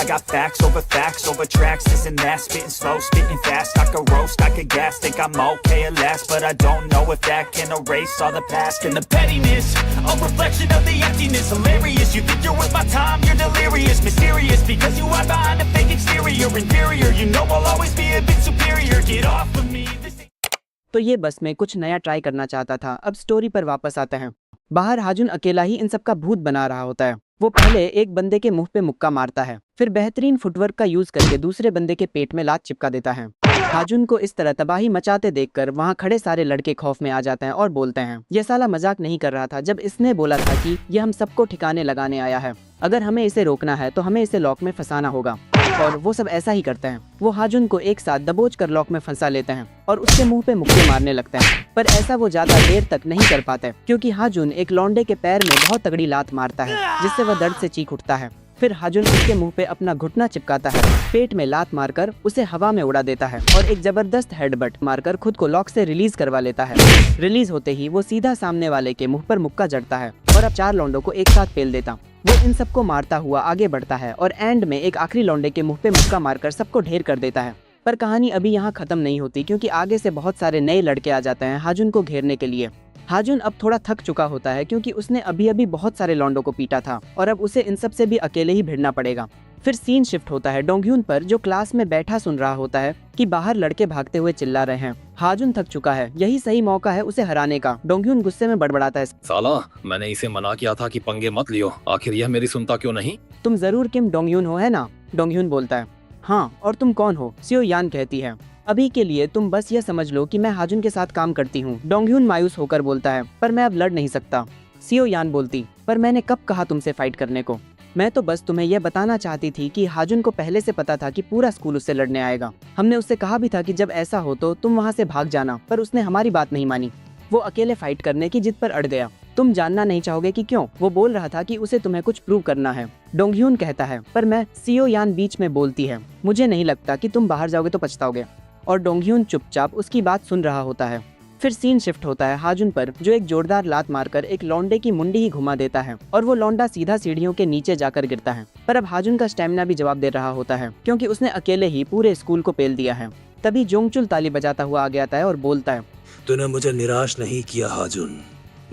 I got facts over tracks, this and that, spitting slow, spitting fast. I could roast, I could gas, think I'm okay at last, but I don't know if that can erase all the past. And the pettiness, a reflection of the emptiness. Hilarious, you think you're worth my time, you're delirious. Mysterious, because you hide behind a fake exterior. Inferior, you know I'll always be a bit superior. Get off of me, this ain't... तो ये बस में कुछ नया try करना चाहता था। अब स्टोरी पर वापस आते हैं। बाहर हाजुन अकेला ही इन सबका भूत बना रहा होता है। वो पहले एक बंदे के मुंह पे मुक्का मारता है, फिर बेहतरीन फुटवर्क का यूज करके दूसरे बंदे के पेट में लात चिपका देता है। हाजुन को इस तरह तबाही मचाते देखकर वहाँ खड़े सारे लड़के खौफ में आ जाते हैं और बोलते हैं, ये साला मजाक नहीं कर रहा था जब इसने बोला था कि ये हम सबको ठिकाने लगाने आया है। अगर हमें इसे रोकना है तो हमें इसे लॉक में फंसाना होगा। और वो सब ऐसा ही करते हैं। वो हाजुन को एक साथ दबोच कर लॉक में फंसा लेते हैं और उसके मुंह पे मुक्के मारने लगते हैं। पर ऐसा वो ज्यादा देर तक नहीं कर पाते क्योंकि हाजुन एक लौंडे के पैर में बहुत तगड़ी लात मारता है जिससे वह दर्द से चीख उठता है। फिर हाजुन उसके मुंह पे अपना घुटना चिपकाता है, पेट में लात मारकर उसे हवा में उड़ा देता है और एक जबरदस्त हेडबट मारकर खुद को लॉक से रिलीज करवा लेता है। रिलीज होते ही वो सीधा सामने वाले के मुंह पर मुक्का जड़ता है और अब 4 लौंडों को एक साथ पेल देता। वो इन सबको मारता हुआ आगे बढ़ता है और एंड में एक आखिरी लौंडे के मुंह पे मुक्का मारकर सबको ढेर कर देता है। पर कहानी अभी यहाँ खत्म नहीं होती क्योंकि आगे से बहुत सारे नए लड़के आ जाते हैं हाजुन को घेरने के लिए। हाजुन अब थोड़ा थक चुका होता है क्योंकि उसने अभी अभी बहुत सारे लौंडों को पीटा था और अब उसे इन सब से भी अकेले ही भिड़ना पड़ेगा। फिर सीन शिफ्ट होता है डोंगह्यून पर, जो क्लास में बैठा सुन रहा होता है कि बाहर लड़के भागते हुए चिल्ला रहे हैं। हाजुन थक चुका है, यही सही मौका है उसे हराने का। डोंगह्यून गुस्से में बड़बड़ाता है, साला, मैंने इसे मना किया था कि पंगे मत लियो, आखिर यह मेरी सुनता क्यों नहीं? तुम जरूर किम डोंगह्यून हो, है ना? डोंगह्यून बोलता है, हाँ, और तुम कौन हो? सियो यान कहती है, अभी के लिए तुम बस यह समझ लो कि मैं हाजुन के साथ काम करती हूँ। डोंगह्यून मायूस होकर बोलता है, पर मैं अब लड़ नहीं सकता। सियो यान बोलती, पर मैंने कब कहा तुमसे फाइट करने को? मैं तो बस तुम्हें यह बताना चाहती थी कि हाजुन को पहले से पता था कि पूरा स्कूल उससे लड़ने आएगा। हमने उससे कहा भी था कि जब ऐसा हो तो तुम वहाँ से भाग जाना, पर उसने हमारी बात नहीं मानी। वो अकेले फाइट करने की जिद पर अड़ गया। तुम जानना नहीं चाहोगे कि क्यों? वो बोल रहा था कि उसे तुम्हें कुछ प्रूव करना है। डोंगह्यून कहता है, पर मैं। सियो यान बीच में बोलती है, मुझे नहीं लगता कि तुम बाहर जाओगे तो पछताओगे। और डोंगह्यून चुपचाप उसकी बात सुन रहा होता है। फिर सीन शिफ्ट होता है हाजुन पर, जो एक जोरदार लात मारकर एक लौंडे की मुंडी ही घुमा देता है और वो लौंडा सीधा सीढ़ियों के नीचे जाकर गिरता है। पर अब हाजुन का स्टैमिना भी जवाब दे रहा होता है क्योंकि उसने अकेले ही पूरे स्कूल को पेल दिया है। तभी जोंगचुल ताली बजाता हुआ आगे आता है और बोलता है, तूने मुझे निराश नहीं किया हाजुन।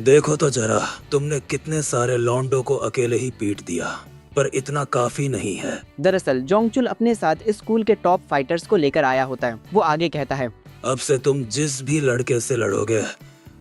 देखो तो जरा, तुमने कितने सारे लौंडों को अकेले ही पीट दिया, पर इतना काफी नहीं है। दरअसल जोंगचुल अपने साथ इस स्कूल के टॉप फाइटर्स को लेकर आया होता है। वो आगे कहता है, अब से तुम जिस भी लड़के से लड़ोगे,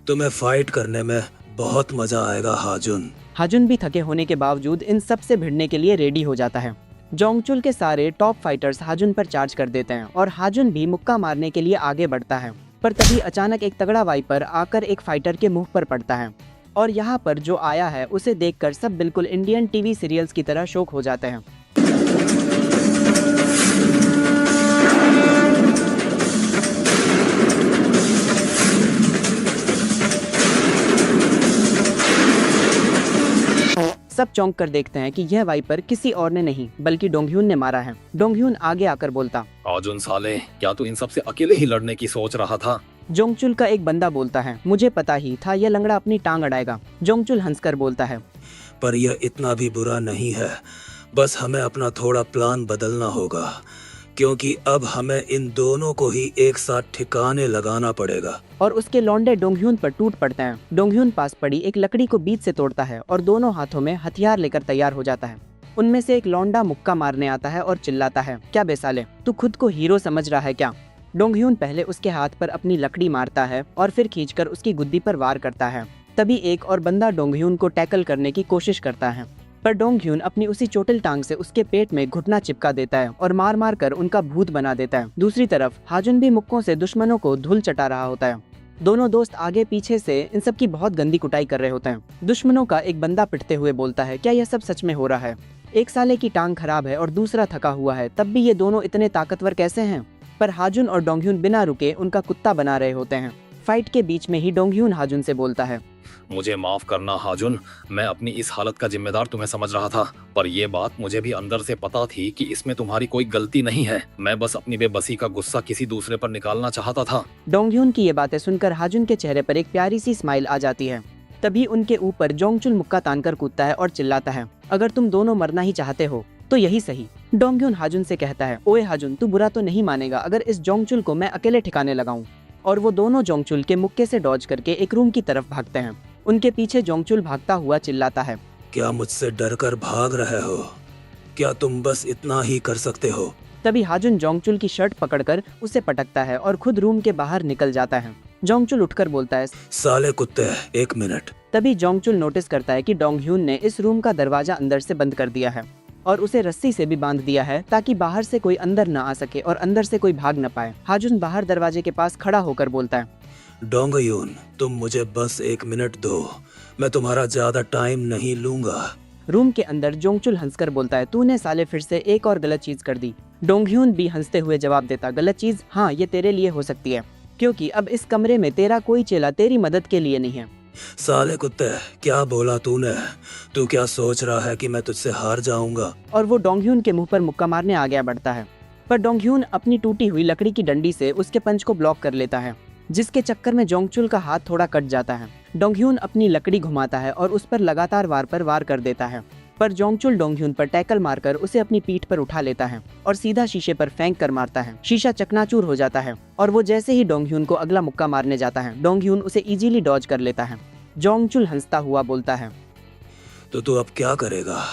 तुम्हें फाइट करने में बहुत मजा आएगा हाजुन। हाजुन भी थके होने के बावजूद इन सब से भिड़ने के लिए रेडी हो जाता है। जोंगचुल के सारे टॉप फाइटर्स हाजुन पर चार्ज कर देते हैं और हाजुन भी मुक्का मारने के लिए आगे बढ़ता है। पर तभी अचानक एक तगड़ा वाइपर आकर एक फाइटर के मुंह पर पड़ता है और यहाँ पर जो आया है उसे देखकर सब बिल्कुल इंडियन टीवी सीरियल्स की तरह शॉक हो जाते हैं। सब चौंक कर देखते हैं कि यह वाइपर किसी और ने नहीं बल्कि डोंगह्यून ने मारा है। डोंगह्यून आगे आकर बोलता, हाजुन साले, क्या तू इन सब से अकेले ही लड़ने की सोच रहा था? जोंगचुल का एक बंदा बोलता है, मुझे पता ही था यह लंगड़ा अपनी टांग अड़ाएगा। जोंगचुल हंसकर बोलता है, पर यह इतना भी बुरा नहीं है, बस हमें अपना थोड़ा प्लान बदलना होगा, क्योंकि अब हमें इन दोनों को ही एक साथ ठिकाने लगाना पड़ेगा। और उसके लौंडे डोंगह्यून पर टूट पड़ते हैं। डोंगह्यून पास पड़ी एक लकड़ी को बीच से तोड़ता है और दोनों हाथों में हथियार लेकर तैयार हो जाता है। उनमें से एक लौंडा मुक्का मारने आता है और चिल्लाता है, क्या बेसाले, तू खुद को हीरो समझ रहा है क्या? डोंगह्यून पहले उसके हाथ पर अपनी लकड़ी मारता है और फिर खींचकर उसकी गुद्दी पर वार करता है। तभी एक और बंदा डोंगह्यून को टैकल करने की कोशिश करता है, पर डोंगह्यून अपनी उसी चोटिल टांग से उसके पेट में घुटना चिपका देता है और मार मार कर उनका भूत बना देता है। दूसरी तरफ हाजुन भी मुक्कों से दुश्मनों को धूल चटा रहा होता है। दोनों दोस्त आगे पीछे से इन सब की बहुत गंदी कुटाई कर रहे होते हैं। दुश्मनों का एक बंदा पिटते हुए बोलता है, क्या यह सब सच में हो रहा है? एक साले की टांग खराब है और दूसरा थका हुआ है, तब भी ये दोनों इतने ताकतवर कैसे हैं? पर हाजुन और डोंगह्यून बिना रुके उनका कुत्ता बना रहे होते हैं। फाइट के बीच में ही डोंगह्यून हाजुन से बोलता है, मुझे माफ करना हाजुन, मैं अपनी इस हालत का जिम्मेदार तुम्हें समझ रहा था, पर यह बात मुझे भी अंदर से पता थी कि इसमें तुम्हारी कोई गलती नहीं है। मैं बस अपनी बेबसी का गुस्सा किसी दूसरे पर निकालना चाहता था। डोंगह्यून की ये बातें सुनकर हाजुन के चेहरे पर एक प्यारी सी स्माइल आ जाती है। तभी उनके ऊपर जोंगचुल मुक्का तानकर कूदता है और चिल्लाता है, अगर तुम दोनों मरना ही चाहते हो तो यही सही। डोंगह्यून हाजुन से कहता है, ओए हाजुन, तू बुरा तो नहीं मानेगा अगर इस जोंगचुल को मैं अकेले ठिकाने लगाऊं। और वो दोनों जोंगचुल के मुक्के से डॉज करके एक रूम की तरफ भागते हैं। उनके पीछे जोंगचुल भागता हुआ चिल्लाता है, क्या मुझसे डरकर भाग रहे हो? क्या तुम बस इतना ही कर सकते हो? तभी हाजुन जोंगचुल की शर्ट पकड़कर उसे पटकता है और खुद रूम के बाहर निकल जाता है। जोंगचुल उठकर बोलता है, साले कुत्ते, 1 मिनट। तभी जोंगचुल नोटिस करता है कि डोंगह्यून ने इस रूम का दरवाजा अंदर से बंद कर दिया है और उसे रस्सी से भी बांध दिया है ताकि बाहर से कोई अंदर न आ सके और अंदर से कोई भाग न पाए। हाजुन बाहर दरवाजे के पास खड़ा होकर बोलता है, डोंगह्यून, तुम मुझे बस 1 मिनट दो, मैं तुम्हारा ज्यादा टाइम नहीं लूंगा। रूम के अंदर जोंगचुल हंसकर बोलता है, तूने साले फिर से एक और गलत चीज कर दी। डोंगह्यून भी हंसते हुए जवाब देता, गलत चीज? हाँ, ये तेरे लिए हो सकती है, क्योंकि अब इस कमरे में तेरा कोई चेला तेरी मदद के लिए नहीं है। साले कुत्ते, क्या बोला तूने? तू क्या सोच रहा है कि मैं तुझसे हार जाऊंगा? और वो डोंगह्यून के मुंह पर मुक्का मारने आगे बढ़ता है, पर डोंगह्यून अपनी टूटी हुई लकड़ी की डंडी से उसके पंच को ब्लॉक कर लेता है, जिसके चक्कर में जोंगचुल का हाथ थोड़ा कट जाता है। डोंगह्यून अपनी लकड़ी घुमाता है और उस पर लगातार वार पर वार कर देता है, पर जोंगचुल डोंगह्यून पर टैकल मारकर उसे अपनी पीठ पर उठा लेता है और सीधा शीशे पर फेंक कर मारता है। शीशा चकनाचूर हो जाता है और वो जैसे ही डोंगह्यून को अगला मुक्का मारने जाता है, डोंगह्यून उसे इजीली डॉज कर लेता है। जोंगचुल हंसता हुआ बोलता है, तो तू अब क्या करेगा?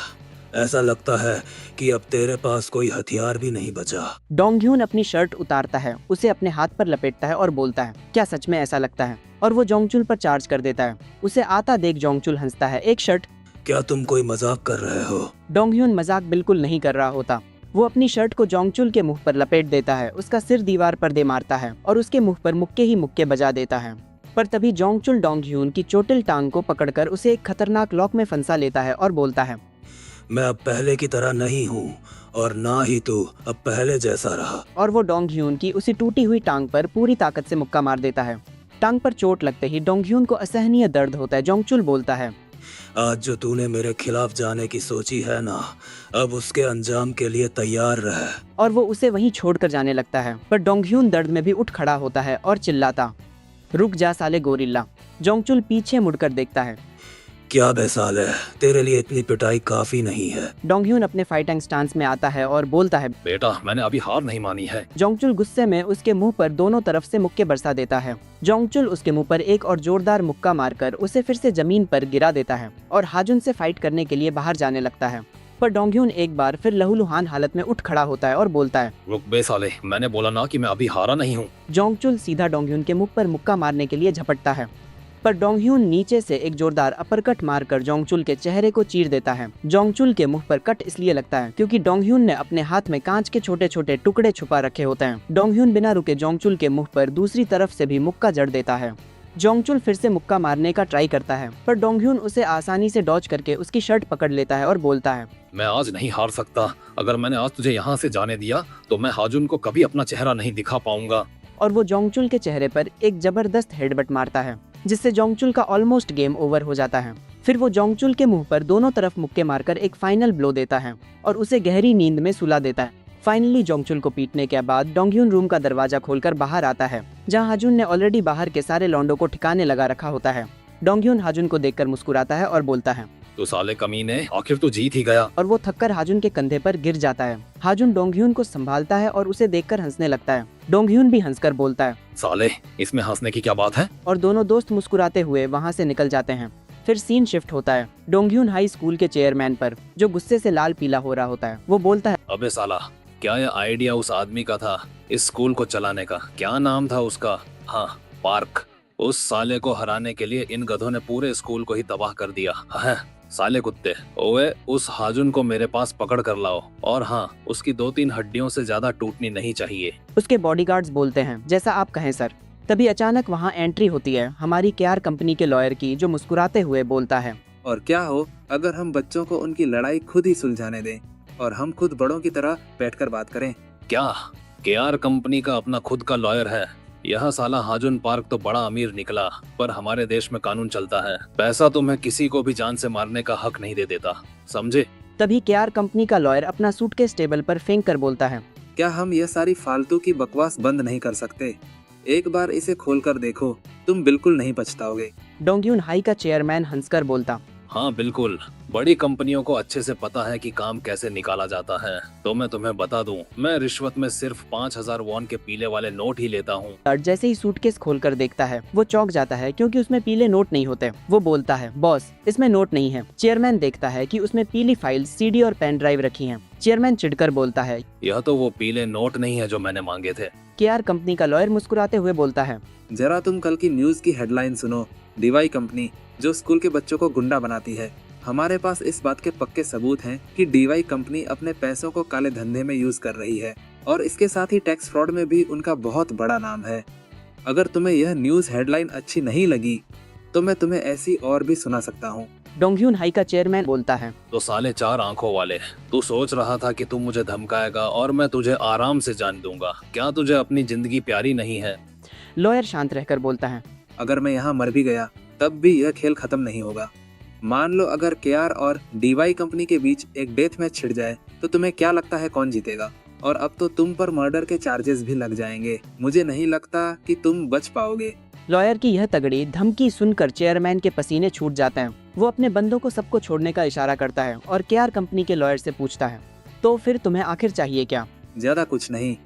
ऐसा लगता है कि अब तेरे पास कोई हथियार भी नहीं बचा। डोंगह्यून अपनी शर्ट उतारता है, उसे अपने हाथ पर लपेटता है और बोलता है, क्या सच में ऐसा लगता है? और वो जोंगचुल पर चार्ज कर देता है। उसे आता देख जोंगचुल हंसता है, एक शर्ट? क्या तुम कोई मजाक कर रहे हो? डोंगह्यून मजाक बिल्कुल नहीं कर रहा होता। वो अपनी शर्ट को जोंगचुल के मुंह पर लपेट देता है, उसका सिर दीवार पर दे मारता है और उसके मुंह पर मुक्के ही मुक्के बजा देता है। पर तभी जोंगचुल डोंगह्यून की चोटिल टांग को पकड़कर उसे एक खतरनाक लॉक में फंसा लेता है और बोलता है, मैं अब पहले की तरह नहीं हूँ और ना ही तू अब पहले जैसा रहा। और वो डोंगह्यून की उसी टूटी हुई टांग पर पूरी ताकत से मुक्का मार देता है। टांग पर चोट लगते ही डोंगह्यून को असहनीय दर्द होता है। जोंगचुल बोलता है, आज जो तूने मेरे खिलाफ जाने की सोची है ना, अब उसके अंजाम के लिए तैयार रह। और वो उसे वहीं छोड़कर जाने लगता है, पर डोंगह्यून दर्द में भी उठ खड़ा होता है और चिल्लाता, रुक जा साले गोरिल्ला। जोंगचुल पीछे मुड़कर देखता है, क्या बेसाल है, तेरे लिए इतनी पिटाई काफी नहीं है। डोंगह्यून अपने फाइटिंग स्टांस में आता है और बोलता है, बेटा, मैंने अभी हार नहीं मानी है। जोंगचुल गुस्से में उसके मुंह पर दोनों तरफ से मुक्के बरसा देता है। जोंगचुल उसके मुंह पर एक और जोरदार मुक्का मारकर उसे फिर से जमीन पर गिरा देता है और हाजुन से फाइट करने के लिए बाहर जाने लगता है। पर डोंगह्यून एक बार फिर लहूलुहान हालत में उठ खड़ा होता है और बोलता है, रुक बे साले, मैंने बोला ना कि मैं अभी हारा नहीं हूँ। जोंगचुल सीधा डोंगह्यून के मुंह पर मुक्का मारने के लिए झपटता है, पर डोंगह्यून नीचे से एक जोरदार अपरकट मारकर जोंगचुल के चेहरे को चीर देता है। जोंगचुल के मुंह पर कट इसलिए लगता है क्योंकि डोंगह्यून ने अपने हाथ में कांच के छोटे छोटे टुकड़े छुपा रखे होते हैं। डोंगह्यून बिना रुके जोंगचुल के मुंह पर दूसरी तरफ से भी मुक्का जड़ देता है। जोंगचुल फिर से मुक्का मारने का ट्राई करता है, पर डोंगह्यून उसे आसानी से डॉज करके उसकी शर्ट पकड़ लेता है और बोलता है, मैं आज नहीं हार सकता। अगर मैंने आज तुझे यहाँ से जाने दिया तो मैं हाजुन को कभी अपना चेहरा नहीं दिखा पाऊंगा। और वो जोंगचुल के चेहरे पर एक जबरदस्त हेडबट मारता है, जिससे जोंगचुल का ऑलमोस्ट गेम ओवर हो जाता है। फिर वो जोंगचुल के मुंह पर दोनों तरफ मुक्के मारकर एक फाइनल ब्लो देता है और उसे गहरी नींद में सुला देता है। फाइनली जोंगचुल को पीटने के बाद डोंगह्यून रूम का दरवाजा खोलकर बाहर आता है, जहां हाजुन ने ऑलरेडी बाहर के सारे लौंडों को ठिकाने लगा रखा होता है। डोंगह्यून हाजुन को देखकर मुस्कुराता है और बोलता है, तू साले कमीने, आखिर तू जीत ही गया। और वो थककर हाजुन के कंधे पर गिर जाता है। हाजुन डोंगह्यून को संभालता है और उसे देखकर हंसने लगता है। डोंगह्यून भी हंसकर बोलता है, साले, इसमें हंसने की क्या बात है? और दोनों दोस्त मुस्कुराते हुए वहाँ से निकल जाते हैं। फिर सीन शिफ्ट होता है डोंगह्यून हाई स्कूल के चेयरमैन पर, जो गुस्से से लाल पीला हो रहा होता है। वो बोलता है, अबे साला, क्या ये आइडिया उस आदमी का था इस स्कूल को चलाने का? क्या नाम था उसका? हाँ, पार्क। उस साले को हराने के लिए इन गधों ने पूरे स्कूल को ही तबाह कर दिया है। साले कुत्ते, ओए उस हाजुन को मेरे पास पकड़ कर लाओ, और हाँ, उसकी 2-3 हड्डियों से ज्यादा टूटनी नहीं चाहिए। उसके बॉडीगार्ड्स बोलते हैं, जैसा आप कहें सर। तभी अचानक वहाँ एंट्री होती है हमारी केआर कंपनी के लॉयर की, जो मुस्कुराते हुए बोलता है, और क्या हो अगर हम बच्चों को उनकी लड़ाई खुद ही सुलझाने दें और हम खुद बड़ों की तरह बैठकर बात करें। क्या केआर कंपनी का अपना खुद का लॉयर है? यह साला हाजुन पार्क तो बड़ा अमीर निकला, पर हमारे देश में कानून चलता है, पैसा तुम्हें किसी को भी जान से मारने का हक नहीं दे देता, समझे? तभी केआर कंपनी का लॉयर अपना सूटकेस टेबल पर फेंक कर बोलता है, क्या हम यह सारी फालतू की बकवास बंद नहीं कर सकते? एक बार इसे खोलकर देखो, तुम बिल्कुल नहीं पछताओगे। डोंगह्यून हाई का चेयरमैन हंसकर बोलता, हाँ बिल्कुल, बड़ी कंपनियों को अच्छे से पता है कि काम कैसे निकाला जाता है। तो मैं तुम्हें बता दूं, मैं रिश्वत में सिर्फ 5000 वॉन के पीले वाले नोट ही लेता हूँ। और जैसे ही सूटकेस खोलकर देखता है, वो चौंक जाता है क्योंकि उसमें पीले नोट नहीं होते। वो बोलता है, बॉस इसमें नोट नहीं है। चेयरमैन देखता है कि उसमें पीली फाइल, सीडी और पेन ड्राइव रखी है। चेयरमैन चिढ़कर बोलता है, यह तो वो पीले नोट नहीं है जो मैंने मांगे थे। केआर कंपनी का लॉयर मुस्कुराते हुए बोलता है, जरा तुम कल की न्यूज की हेडलाइन सुनो, डीवाई कंपनी जो स्कूल के बच्चों को गुंडा बनाती है। हमारे पास इस बात के पक्के सबूत हैं कि डीवाई कंपनी अपने पैसों को काले धंधे में यूज कर रही है, और इसके साथ ही टैक्स फ्रॉड में भी उनका बहुत बड़ा नाम है। अगर तुम्हें यह न्यूज हेडलाइन अच्छी नहीं लगी तो मैं तुम्हें ऐसी और भी सुना सकता हूँ। डोंगह्यून हाई का चेयरमैन बोलता है, तो साले 4 आंखों वाले, तू सोच रहा था कि तू मुझे धमकाएगा और मैं तुझे आराम से जान दूंगा। क्या तुझे अपनी जिंदगी प्यारी नहीं है? लॉयर शांत रहकर बोलता है, अगर मैं यहाँ मर भी गया तब भी यह खेल खत्म नहीं होगा। मान लो अगर केआर और डीवाई कंपनी के बीच एक डेथ मैच छिड़ जाए तो तुम्हें क्या लगता है कौन जीतेगा? और अब तो तुम पर मर्डर के चार्जेस भी लग जाएंगे। मुझे नहीं लगता कि तुम बच पाओगे। लॉयर की यह तगड़ी धमकी सुनकर चेयरमैन के पसीने छूट जाते हैं। वो अपने बंदों को सबको छोड़ने का इशारा करता है और केआर कंपनी के लॉयर से पूछता है, तो फिर तुम्हें आखिर चाहिए क्या? ज्यादा कुछ नहीं,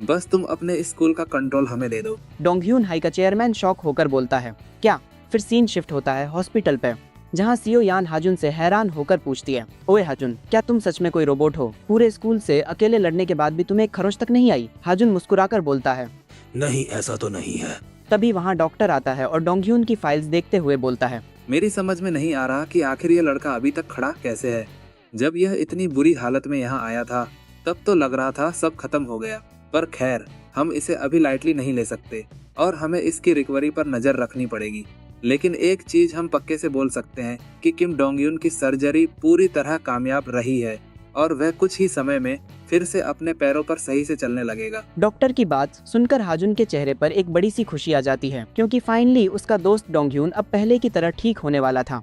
बस तुम अपने स्कूल का कंट्रोल हमें दे दो। डोंगह्यून हाई का चेयरमैन शॉक होकर बोलता है, क्या? फिर सीन शिफ्ट होता है हॉस्पिटल पे, जहाँ सीओ यान हाजुन से हैरान होकर पूछती है, ओए हाजुन, क्या तुम सच में कोई रोबोट हो? पूरे स्कूल से अकेले लड़ने के बाद भी तुम्हें एक खरोंच तक नहीं आई? हाजुन मुस्कुराकर बोलता है, नहीं, ऐसा तो नहीं है। तभी वहाँ डॉक्टर आता है और डोंगह्यून की फाइल्स देखते हुए बोलता है, मेरी समझ में नहीं आ रहा कि आखिर ये लड़का अभी तक खड़ा कैसे है। जब यह इतनी बुरी हालत में यहाँ आया था तब तो लग रहा था सब खत्म हो गया, पर खैर हम इसे अभी लाइटली नहीं ले सकते और हमें इसकी रिकवरी पर नजर रखनी पड़ेगी। लेकिन एक चीज हम पक्के से बोल सकते हैं कि किम डोंगह्यून की सर्जरी पूरी तरह कामयाब रही है और वह कुछ ही समय में फिर से अपने पैरों पर सही से चलने लगेगा। डॉक्टर की बात सुनकर हाजुन के चेहरे पर एक बड़ी सी खुशी आ जाती है, क्योंकि फाइनली उसका दोस्त डोंगह्यून अब पहले की तरह ठीक होने वाला था।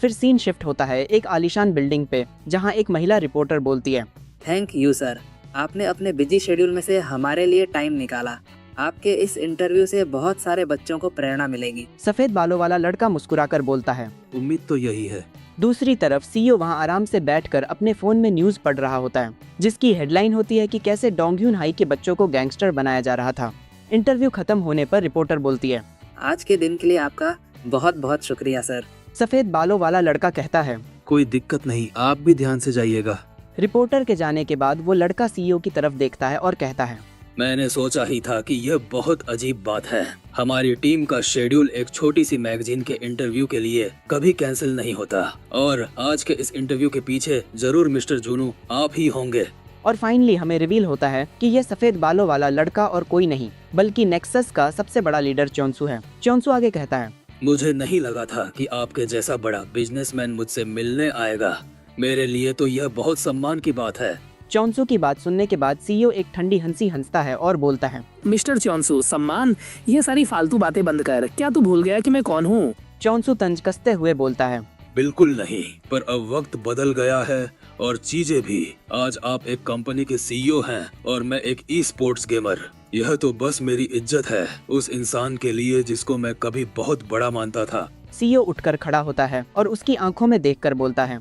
फिर सीन शिफ्ट होता है एक आलीशान बिल्डिंग पे, जहाँ एक महिला रिपोर्टर बोलती है, थैंक यू सर, आपने अपने बिजी शेड्यूल में से हमारे लिए टाइम निकाला। आपके इस इंटरव्यू से बहुत सारे बच्चों को प्रेरणा मिलेगी। सफेद बालों वाला लड़का मुस्कुराकर बोलता है, उम्मीद तो यही है। दूसरी तरफ सीईओ वहां आराम से बैठकर अपने फोन में न्यूज पढ़ रहा होता है, जिसकी हेडलाइन होती है कि कैसे डोंगह्यून हाई के बच्चों को गैंगस्टर बनाया जा रहा था। इंटरव्यू खत्म होने पर रिपोर्टर बोलती है, आज के दिन के लिए आपका बहुत बहुत शुक्रिया सर। सफेद बालों वाला लड़का कहता है, कोई दिक्कत नहीं, आप भी ध्यान से जाइएगा। रिपोर्टर के जाने के बाद वो लड़का सीईओ की तरफ देखता है और कहता है, मैंने सोचा ही था कि यह बहुत अजीब बात है। हमारी टीम का शेड्यूल एक छोटी सी मैगजीन के इंटरव्यू के लिए कभी कैंसिल नहीं होता, और आज के इस इंटरव्यू के पीछे जरूर मिस्टर जूनू आप ही होंगे। और फाइनली हमें रिवील होता है कि यह सफेद बालों वाला लड़का और कोई नहीं बल्कि नेक्सस का सबसे बड़ा लीडर चोंसू है। चोंसू आगे कहता है, मुझे नहीं लगा था कि आपके जैसा बड़ा बिजनेसमैन मुझसे मिलने आएगा। मेरे लिए तो यह बहुत सम्मान की बात है। चोंसू की बात सुनने के बाद सीईओ एक ठंडी हंसी हंसता है और बोलता है, मिस्टर चोंसू, सम्मान, ये सारी फालतू बातें बंद कर। क्या तू भूल गया कि मैं कौन हूँ? चोंसू तंज कसते हुए बोलता है, बिल्कुल नहीं, पर अब वक्त बदल गया है और चीजें भी। आज आप एक कंपनी के सीईओ हैं और मैं एक ई स्पोर्ट्स गेमर। यह तो बस मेरी इज्जत है उस इंसान के लिए जिसको मैं कभी बहुत बड़ा मानता था। सीईओ उठकर खड़ा होता है और उसकी आंखों में देखकर बोलता है,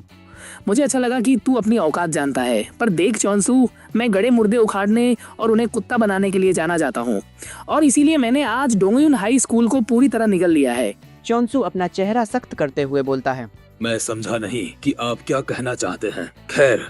मुझे अच्छा लगा कि तू अपनी औकात जानता है, पर देख चौंसू, मैं गड़े मुर्दे उखाड़ने और उन्हें कुत्ता बनाने के लिए जाना जाता हूँ और इसीलिए मैंने आज डोंगयुन हाई स्कूल को पूरी तरह निगल लिया है। चौंसू अपना चेहरा सख्त करते हुए बोलता है, मैं समझा नहीं कि आप क्या कहना चाहते हैं। खैर,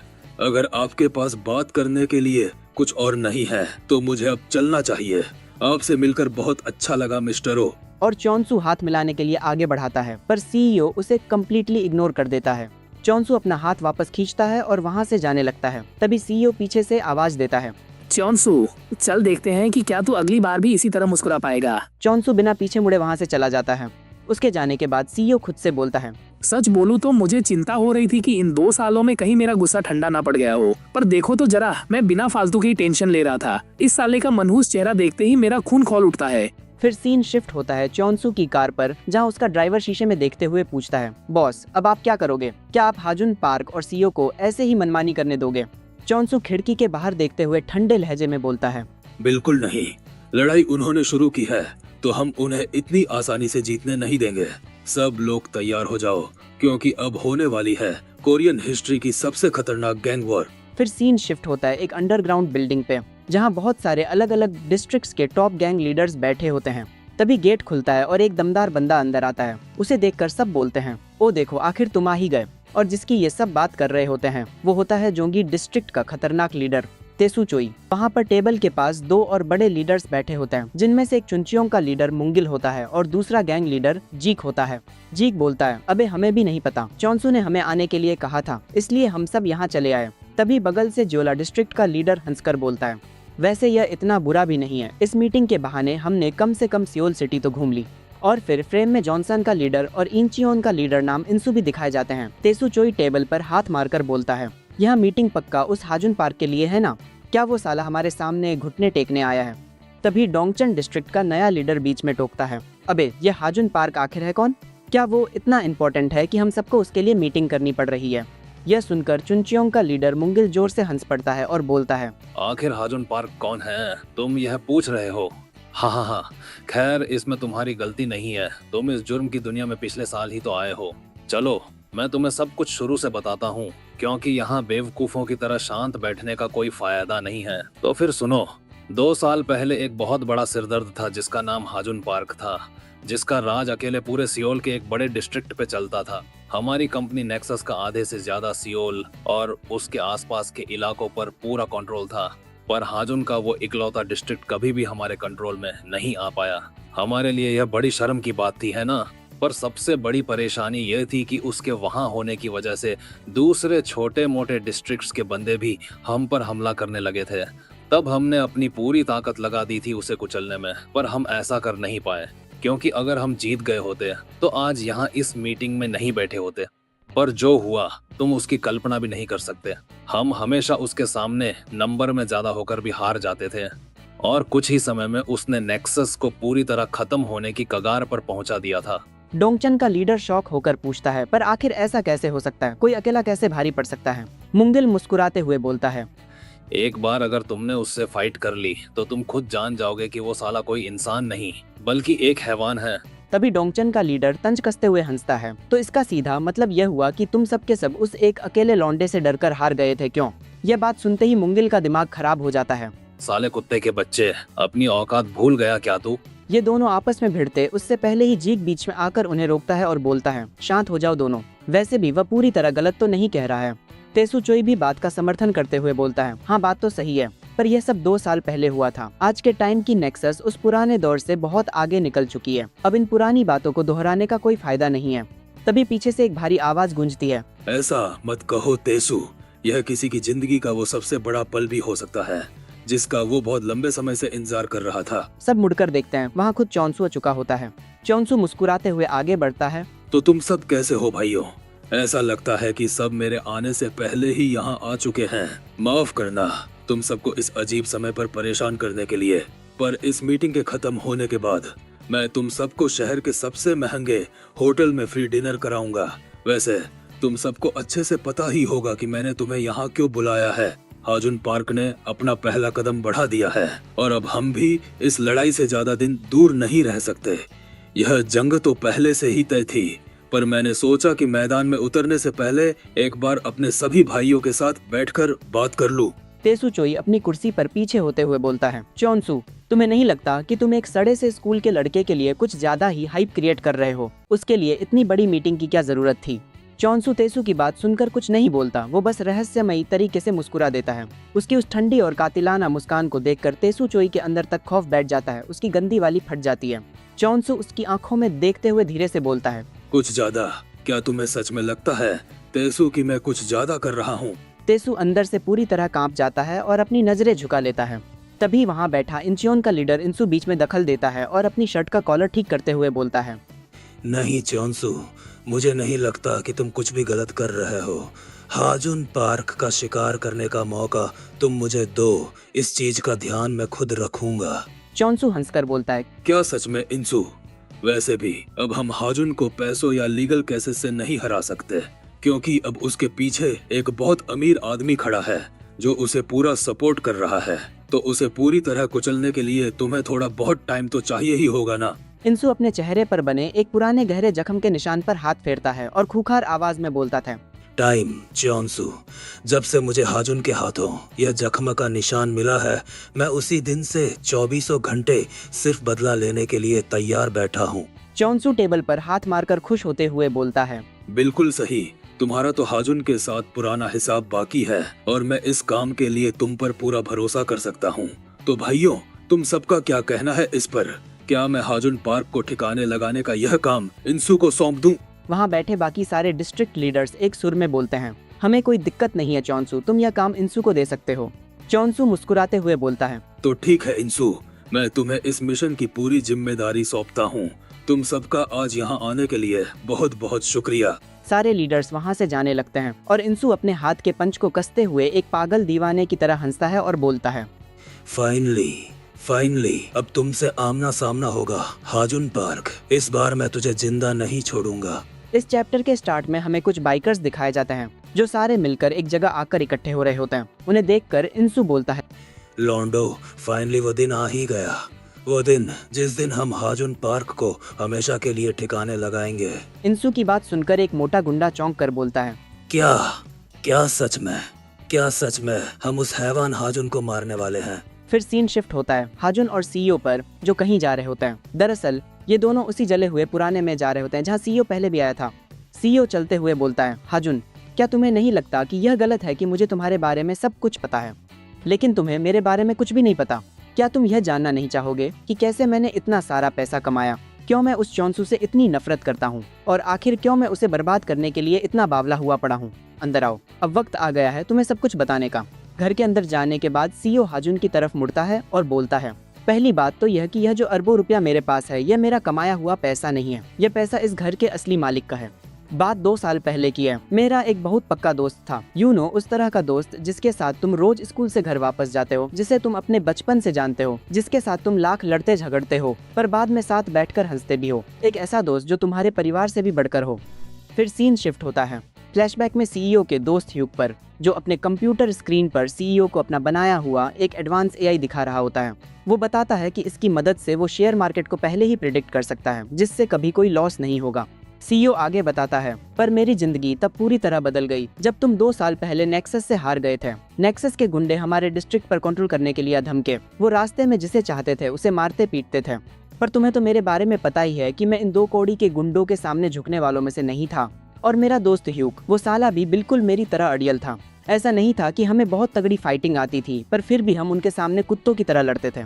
अगर आपके पास बात करने के लिए कुछ और नहीं है तो मुझे अब चलना चाहिए। आपसे मिलकर बहुत अच्छा लगा मिस्टर ओ। और चौंसू हाथ मिलाने के लिए आगे बढ़ाता है, पर सीईओ उसे कम्प्लीटली इग्नोर कर देता है। चौंसू अपना हाथ वापस खींचता है और वहाँ से जाने लगता है। तभी सीईओ पीछे से आवाज देता है, चौंसू, चल देखते हैं कि क्या तू अगली बार भी इसी तरह मुस्कुरा पाएगा। चौंसू बिना पीछे मुड़े वहाँ से चला जाता है। उसके जाने के बाद सीईओ खुद से बोलता है, सच बोलूं तो मुझे चिंता हो रही थी कि इन 2 सालों में कहीं मेरा गुस्सा ठंडा ना पड़ गया हो, पर देखो तो जरा, मैं बिना फालतू की टेंशन ले रहा था। इस साले का मनहूस चेहरा देखते ही मेरा खून खौल उठता है। फिर सीन शिफ्ट होता है चौंसू की कार पर, जहां उसका ड्राइवर शीशे में देखते हुए पूछता है, बॉस अब आप क्या करोगे? क्या आप हाजुन पार्क और सीईओ को ऐसे ही मनमानी करने दोगे? चौंसू खिड़की के बाहर देखते हुए ठंडे लहजे में बोलता है, बिल्कुल नहीं। लड़ाई उन्होंने शुरू की है तो हम उन्हें इतनी आसानी से जीतने नहीं देंगे। सब लोग तैयार हो जाओ क्योंकि अब होने वाली है कोरियन हिस्ट्री की सबसे खतरनाक गैंग वॉर। फिर सीन शिफ्ट होता है एक अंडरग्राउंड बिल्डिंग पे, जहां बहुत सारे अलग अलग डिस्ट्रिक्ट्स के टॉप गैंग लीडर्स बैठे होते हैं। तभी गेट खुलता है और एक दमदार बंदा अंदर आता है। उसे देखकर सब बोलते हैं, ओ देखो आखिर तुम आ ही गए। और जिसकी ये सब बात कर रहे होते हैं वो होता है जोंगी डिस्ट्रिक्ट का खतरनाक लीडर तेसू चोई। वहाँ पर टेबल के पास 2 और बड़े लीडर्स बैठे होते हैं, जिनमें से एक चुनचियों का लीडर मुंगिल होता है और दूसरा गैंग लीडर जीक होता है। जीक बोलता है, अबे हमें भी नहीं पता, चौंसू ने हमें आने के लिए कहा था, इसलिए हम सब यहाँ चले आए। तभी बगल से जोला डिस्ट्रिक्ट का लीडर हंसकर बोलता है, वैसे यह इतना बुरा भी नहीं है, इस मीटिंग के बहाने हमने कम से कम सियोल सिटी तो घूम ली। और फिर फ्रेम में जॉनसन का लीडर और इंचियोन का लीडर नाम इंसु भी दिखाए जाते हैं। तेसू चोई टेबल पर हाथ मारकर बोलता है, यह मीटिंग पक्का उस हाजुन पार्क के लिए है ना? क्या वो साला हमारे सामने घुटने टेकने आया है? तभी डोंगचन डिस्ट्रिक्ट का नया लीडर बीच में टोकता है, अबे ये हाजुन पार्क आखिर है कौन? क्या वो इतना इम्पोर्टेंट है कि हम सबको उसके लिए मीटिंग करनी पड़ रही है? यह सुनकर चुनचियोंग का लीडर मुंगिल जोर से हंस पड़ता है और बोलता है, आखिर हाजुन पार्क कौन है? तुम यह पूछ रहे हो? हाँ, खैर इसमें तुम्हारी गलती नहीं है, तुम इस जुर्म की दुनिया में पिछले साल ही तो आए हो। चलो मैं तुम्हें सब कुछ शुरू से बताता हूँ, क्योंकि यहाँ बेवकूफों की तरह शांत बैठने का कोई फायदा नहीं है। तो फिर सुनो, 2 साल पहले एक बहुत बड़ा सिरदर्द था जिसका नाम हाजुन पार्क था, जिसका राज अकेले पूरे सियोल के एक बड़े डिस्ट्रिक्ट पे चलता था। हमारी कंपनी नेक्सस का आधे से ज्यादा सियोल और उसके आसपास के इलाकों पर पूरा कंट्रोल था, पर हाजुन का वो इकलौता डिस्ट्रिक्ट कभी भी हमारे कंट्रोल में नहीं आ पाया। हमारे लिए यह बड़ी शर्म की बात थी, है ना? पर सबसे बड़ी परेशानी यह थी कि उसके वहां होने की वजह से दूसरे छोटे मोटे डिस्ट्रिक्ट्स के बंदे भी हम पर हमला करने लगे थे। तब हमने अपनी पूरी ताकत लगा दी थी उसे कुचलने में, पर हम ऐसा कर नहीं पाए, क्योंकि अगर हम जीत गए होते तो आज यहाँ इस मीटिंग में नहीं बैठे होते। पर जो हुआ तुम उसकी कल्पना भी नहीं कर सकते। हम हमेशा उसके सामने नंबर में ज्यादा होकर भी हार जाते थे, और कुछ ही समय में उसने नेक्सस को पूरी तरह खत्म होने की कगार पर पहुंचा दिया था। डोंगचन का लीडर शॉक होकर पूछता है, पर आखिर ऐसा कैसे हो सकता है? कोई अकेला कैसे भारी पड़ सकता है? मुंगिल मुस्कुराते हुए बोलता है, एक बार अगर तुमने उससे फाइट कर ली तो तुम खुद जान जाओगे कि वो साला कोई इंसान नहीं बल्कि एक हैवान है। तभी डोंगचन का लीडर तंज कसते हुए हंसता है, तो इसका सीधा मतलब यह हुआ कि तुम सब के सब उस एक अकेले लौंडे से डरकर हार गए थे, क्यों? यह बात सुनते ही मुंगिल का दिमाग खराब हो जाता है। साले कुत्ते के बच्चे, अपनी औकात भूल गया क्या तू? ये दोनों आपस में भिड़ते उससे पहले ही जीक बीच में आकर उन्हें रोकता है और बोलता है, शांत हो जाओ दोनों। वैसे भी वह पूरी तरह गलत तो नहीं कह रहा है। तेसू चोई भी बात का समर्थन करते हुए बोलता है, हाँ बात तो सही है, पर यह सब 2 साल पहले हुआ था। आज के टाइम की नेक्सस उस पुराने दौर से बहुत आगे निकल चुकी है। अब इन पुरानी बातों को दोहराने का कोई फायदा नहीं है। तभी पीछे से एक भारी आवाज गूंजती है, ऐसा मत कहो तेसू, यह किसी की जिंदगी का वो सबसे बड़ा पल भी हो सकता है जिसका वो बहुत लंबे समय से इंतजार कर रहा था। सब मुड़कर देखते हैं, वहाँ खुद चौंसू आ चुका होता है। चौंसू मुस्कुराते हुए आगे बढ़ता है, तो तुम सब कैसे हो भाइयों? ऐसा लगता है कि सब मेरे आने से पहले ही यहाँ आ चुके हैं। माफ करना तुम सबको इस अजीब समय पर परेशान करने के लिए, पर इस मीटिंग के खत्म होने के बाद मैं तुम सबको शहर के सबसे महंगे होटल में फ्री डिनर कराऊंगा वैसे तुम सबको अच्छे से पता ही होगा कि मैंने तुम्हें यहाँ क्यों बुलाया है। हाजुन पार्क ने अपना पहला कदम बढ़ा दिया है और अब हम भी इस लड़ाई से ज्यादा दिन दूर नहीं रह सकते। यह जंग तो पहले से ही तय थी, पर मैंने सोचा कि मैदान में उतरने से पहले एक बार अपने सभी भाइयों के साथ बैठकर बात कर लूं। तेसु चोई अपनी कुर्सी पर पीछे होते हुए बोलता है, चौनसू, तुम्हें नहीं लगता कि तुम एक सड़े से स्कूल के लड़के के लिए कुछ ज्यादा ही हाइप क्रिएट कर रहे हो? उसके लिए इतनी बड़ी मीटिंग की क्या जरूरत थी? चौनसू तेसु की बात सुनकर कुछ नहीं बोलता, वो बस रहस्यमयी तरीके से मुस्कुरा देता है। उसकी उस ठंडी और कातिलाना मुस्कान को देखकर तेसु चोई के अंदर तक खौफ बैठ जाता है, उसकी गंदी वाली फट जाती है। चौनसू उसकी आंखों में देखते हुए धीरे से बोलता है, कुछ ज्यादा? क्या तुम्हें सच में लगता है तेसु कि मैं कुछ ज्यादा कर रहा हूँ? तेसु अंदर से पूरी तरह कांप जाता है और अपनी नजरें झुका लेता है। तभी वहाँ बैठा इंचियोन का लीडर इंसु बीच में दखल देता है और अपनी शर्ट का कॉलर ठीक करते हुए बोलता है, नहीं चौनसू, मुझे नहीं लगता कि तुम कुछ भी गलत कर रहे हो। हाजुन पार्क का शिकार करने का मौका तुम मुझे दो, इस चीज का ध्यान मैं खुद रखूंगा। चौनसू हंसकर बोलता है, क्या सच में इंसु? वैसे भी अब हम हाजुन को पैसों या लीगल केसेस से नहीं हरा सकते, क्योंकि अब उसके पीछे एक बहुत अमीर आदमी खड़ा है जो उसे पूरा सपोर्ट कर रहा है। तो उसे पूरी तरह कुचलने के लिए तुम्हें थोड़ा बहुत टाइम तो चाहिए ही होगा ना। इंसु अपने चेहरे पर बने एक पुराने गहरे जख्म के निशान पर हाथ फेरता है और खूंखार आवाज में बोलता था, टाइम चौनसू, जब से मुझे हाजुन के हाथों यह जख्म का निशान मिला है, मैं उसी दिन से 24 घंटे सिर्फ बदला लेने के लिए तैयार बैठा हूँ। चौनसू टेबल पर हाथ मारकर खुश होते हुए बोलता है, बिल्कुल सही, तुम्हारा तो हाजुन के साथ पुराना हिसाब बाकी है और मैं इस काम के लिए तुम पर पूरा भरोसा कर सकता हूँ। तो भाइयों, तुम सबका क्या कहना है इस पर? क्या मैं हाजुन पार्क को ठिकाने लगाने का यह काम इंसु को सौंप दूं? वहाँ बैठे बाकी सारे डिस्ट्रिक्ट लीडर्स एक सुर में बोलते हैं, हमें कोई दिक्कत नहीं है चौनसू, तुम यह काम इंसु को दे सकते हो। चौनसू मुस्कुराते हुए बोलता है, तो ठीक है इंसु, मैं तुम्हें इस मिशन की पूरी जिम्मेदारी सौंपता हूँ। तुम सबका आज यहाँ आने के लिए बहुत बहुत शुक्रिया। सारे लीडर्स वहाँ से जाने लगते हैं और इंसु अपने हाथ के पंच को कसते हुए एक पागल दीवाने की तरह हंसता है और बोलता है, फाइनली अब तुमसे आमना सामना होगा हाजुन पार्क। इस बार मैं तुझे जिंदा नहीं छोड़ूंगा। इस चैप्टर के स्टार्ट में हमें कुछ बाइकर्स दिखाए जाते हैं जो सारे मिलकर एक जगह आकर इकट्ठे हो रहे होते हैं। उन्हें देखकर इंसु बोलता है, लॉन्डो, फाइनली वो दिन आ ही गया, वो दिन जिस दिन हम हाजुन पार्क को हमेशा के लिए ठिकाने लगाएंगे। इंसु की बात सुनकर एक मोटा गुंडा चौंक कर बोलता है, क्या सच में हम उस हैवान हाजुन को मारने वाले हैं? फिर सीन शिफ्ट होता है हाजुन और सीईओ पर, जो कहीं जा रहे होते हैं। दरअसल ये दोनों उसी जले हुए पुराने में जा रहे होते हैं जहाँ सीईओ पहले भी आया था। सीईओ चलते हुए बोलता है, हाजुन, क्या तुम्हें नहीं लगता कि यह गलत है कि मुझे तुम्हारे बारे में सब कुछ पता है, लेकिन तुम्हें मेरे बारे में कुछ भी नहीं पता? क्या तुम यह जानना नहीं चाहोगे कि कैसे मैंने इतना सारा पैसा कमाया, क्यों मैं उस चौनसू से इतनी नफरत करता हूँ, और आखिर क्यों मैं उसे बर्बाद करने के लिए इतना बावला हुआ पड़ा हूँ? अंदर आओ, अब वक्त आ गया है तुम्हें सब कुछ बताने का। घर के अंदर जाने के बाद सीईओ हाजुन की तरफ मुड़ता है और बोलता है, पहली बात तो यह कि यह जो अरबों रुपया मेरे पास है, यह मेरा कमाया हुआ पैसा नहीं है, यह पैसा इस घर के असली मालिक का है। बात 2 साल पहले की है। मेरा एक बहुत पक्का दोस्त था, उस तरह का दोस्त जिसके साथ तुम रोज स्कूल से घर वापस जाते हो, जिसे तुम अपने बचपन से जानते हो, जिसके साथ तुम लाख लड़ते झगड़ते हो पर बाद में साथ बैठकर हंसते भी हो। एक ऐसा दोस्त जो तुम्हारे परिवार से भी बढ़कर हो। फिर सीन शिफ्ट होता है फ्लैशबैक में सीईओ के दोस्त ह्यूग पर, जो अपने कंप्यूटर स्क्रीन पर सीईओ को अपना बनाया हुआ एक एडवांस एआई दिखा रहा होता है। वो बताता है कि इसकी मदद से वो शेयर मार्केट को पहले ही प्रिडिक्ट कर सकता है, जिससे कभी कोई लॉस नहीं होगा। सीईओ आगे बताता है, पर मेरी जिंदगी तब पूरी तरह बदल गई जब तुम 2 साल पहले नेक्सस से हार गए थे। नेक्सस के गुंडे हमारे डिस्ट्रिक्ट पर कंट्रोल करने के लिए धमके। वो रास्ते में जिसे चाहते थे उसे मारते पीटते थे। पर तुम्हें तो मेरे बारे में पता ही है कि मैं इन 2 कौड़ी के गुंडों के सामने झुकने वालों में से नहीं था। और मेरा दोस्त ह्यूग, वो साला भी बिल्कुल मेरी तरह अड़ियल था। ऐसा नहीं था कि हमें बहुत तगड़ी फाइटिंग आती थी, पर फिर भी हम उनके सामने कुत्तों की तरह लड़ते थे।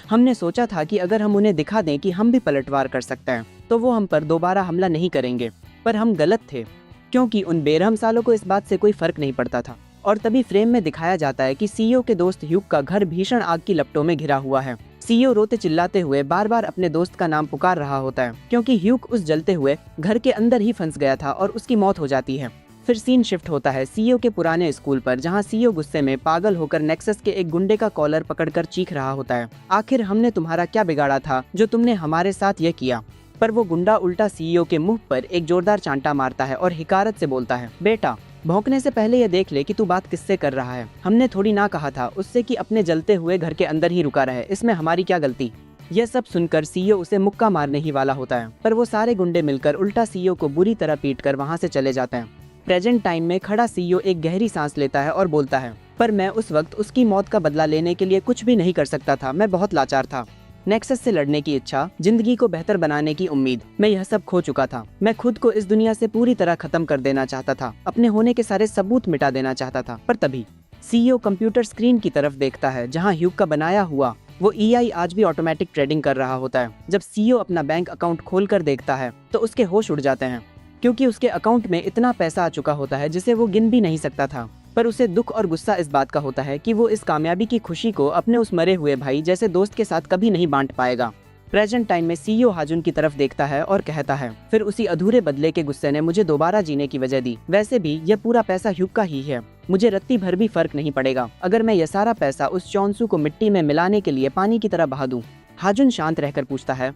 हमने सोचा था कि अगर हम उन्हें दिखा दें कि हम भी पलटवार कर सकते हैं तो वो हम पर दोबारा हमला नहीं करेंगे। पर हम गलत थे, क्योंकि उन बेरहम सालों को इस बात से कोई फर्क नहीं पड़ता था। और तभी फ्रेम में दिखाया जाता है कि सीईओ के दोस्त ह्यूग का घर भीषण आग की लपटों में घिरा हुआ है। सीईओ रोते चिल्लाते हुए बार बार अपने दोस्त का नाम पुकार रहा होता है, क्योंकि ह्यूग उस जलते हुए घर के अंदर ही फंस गया था और उसकी मौत हो जाती है। फिर सीन शिफ्ट होता है सीईओ के पुराने स्कूल पर, जहां सीईओ गुस्से में पागल होकर नेक्सस के एक गुंडे का कॉलर पकड़कर चीख रहा होता है, आखिर हमने तुम्हारा क्या बिगाड़ा था जो तुमने हमारे साथ यह किया? पर वो गुंडा उल्टा सीईओ के मुंह पर एक जोरदार चांटा मारता है और हिकारत से बोलता है, बेटा भौंकने से पहले ये देख ले कि तू बात किससे कर रहा है। हमने थोड़ी ना कहा था उससे कि अपने जलते हुए घर के अंदर ही रुका रहे, इसमें हमारी क्या गलती। यह सब सुनकर सीईओ उसे मुक्का मारने ही वाला होता है, पर वो सारे गुंडे मिलकर उल्टा सीईओ को बुरी तरह पीटकर वहां से चले जाते हैं। प्रेजेंट टाइम में खड़ा सीईओ एक गहरी सांस लेता है और बोलता है, पर मैं उस वक्त उसकी मौत का बदला लेने के लिए कुछ भी नहीं कर सकता था, मैं बहुत लाचार था। नेक्सस से लड़ने की इच्छा, जिंदगी को बेहतर बनाने की उम्मीद, मैं यह सब खो चुका था। मैं खुद को इस दुनिया से पूरी तरह खत्म कर देना चाहता था, अपने होने के सारे सबूत मिटा देना चाहता था। पर तभी सीईओ कंप्यूटर स्क्रीन की तरफ देखता है जहां ह्यूग का बनाया हुआ वो ईआई आज भी ऑटोमेटिक ट्रेडिंग कर रहा होता है। जब सीईओ अपना बैंक अकाउंट खोलकर देखता है तो उसके होश उड़ जाते हैं, क्योंकि उसके अकाउंट में इतना पैसा आ चुका होता है जिसे वो गिन भी नहीं सकता था। पर उसे दुख और गुस्सा इस बात का होता है कि वो इस कामयाबी की खुशी को अपने उस मरे हुए भाई जैसे दोस्त के साथ कभी नहीं बांट पाएगा। प्रेजेंट टाइम में सीईओ हाजुन की तरफ देखता है और कहता है, फिर उसी अधूरे बदले के गुस्से ने मुझे दोबारा जीने की वजह दी। वैसे भी यह पूरा पैसा ह्यूग का ही है, मुझे रत्ती भर भी फर्क नहीं पड़ेगा अगर मैं यह सारा पैसा उस चौंसू को मिट्टी में मिलाने के लिए पानी की तरह बहा दूं। हाजुन शांत रहकर पूछता है,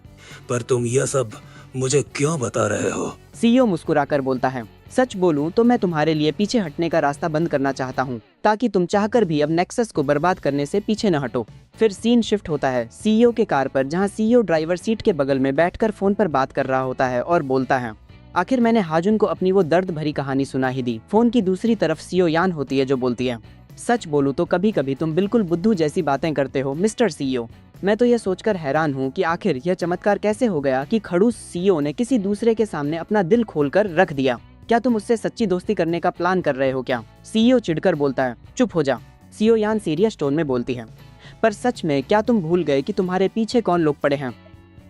पर तुम यह सब मुझे क्यों बता रहे हो? सीईओ मुस्कुराकर बोलता है, सच बोलूं तो मैं तुम्हारे लिए पीछे हटने का रास्ता बंद करना चाहता हूं, ताकि तुम चाहकर भी अब नेक्सस को बर्बाद करने से पीछे न हटो। फिर सीन शिफ्ट होता है सीईओ के कार पर, जहां सीईओ ड्राइवर सीट के बगल में बैठकर फोन पर बात कर रहा होता है और बोलता है, आखिर मैंने हाजुन को अपनी वो दर्द भरी कहानी सुना ही दी। फोन की दूसरी तरफ सीईओ यान होती है जो बोलती है, सच बोलूं तो कभी कभी तुम बिल्कुल बुद्धू जैसी बातें करते हो मिस्टर सीईओ। मैं तो यह सोचकर हैरान हूँ कि आखिर यह चमत्कार कैसे हो गया कि खड़ूस सीईओ ने किसी दूसरे के सामने अपना दिल खोलकर रख दिया। क्या तुम उससे सच्ची दोस्ती करने का प्लान कर रहे हो क्या? सीईओ चिढ़कर बोलता है, चुप हो जा। सीईओ यान सीरियस टोन में बोलती है, पर सच में क्या तुम भूल गए कि तुम्हारे पीछे कौन लोग पड़े हैं?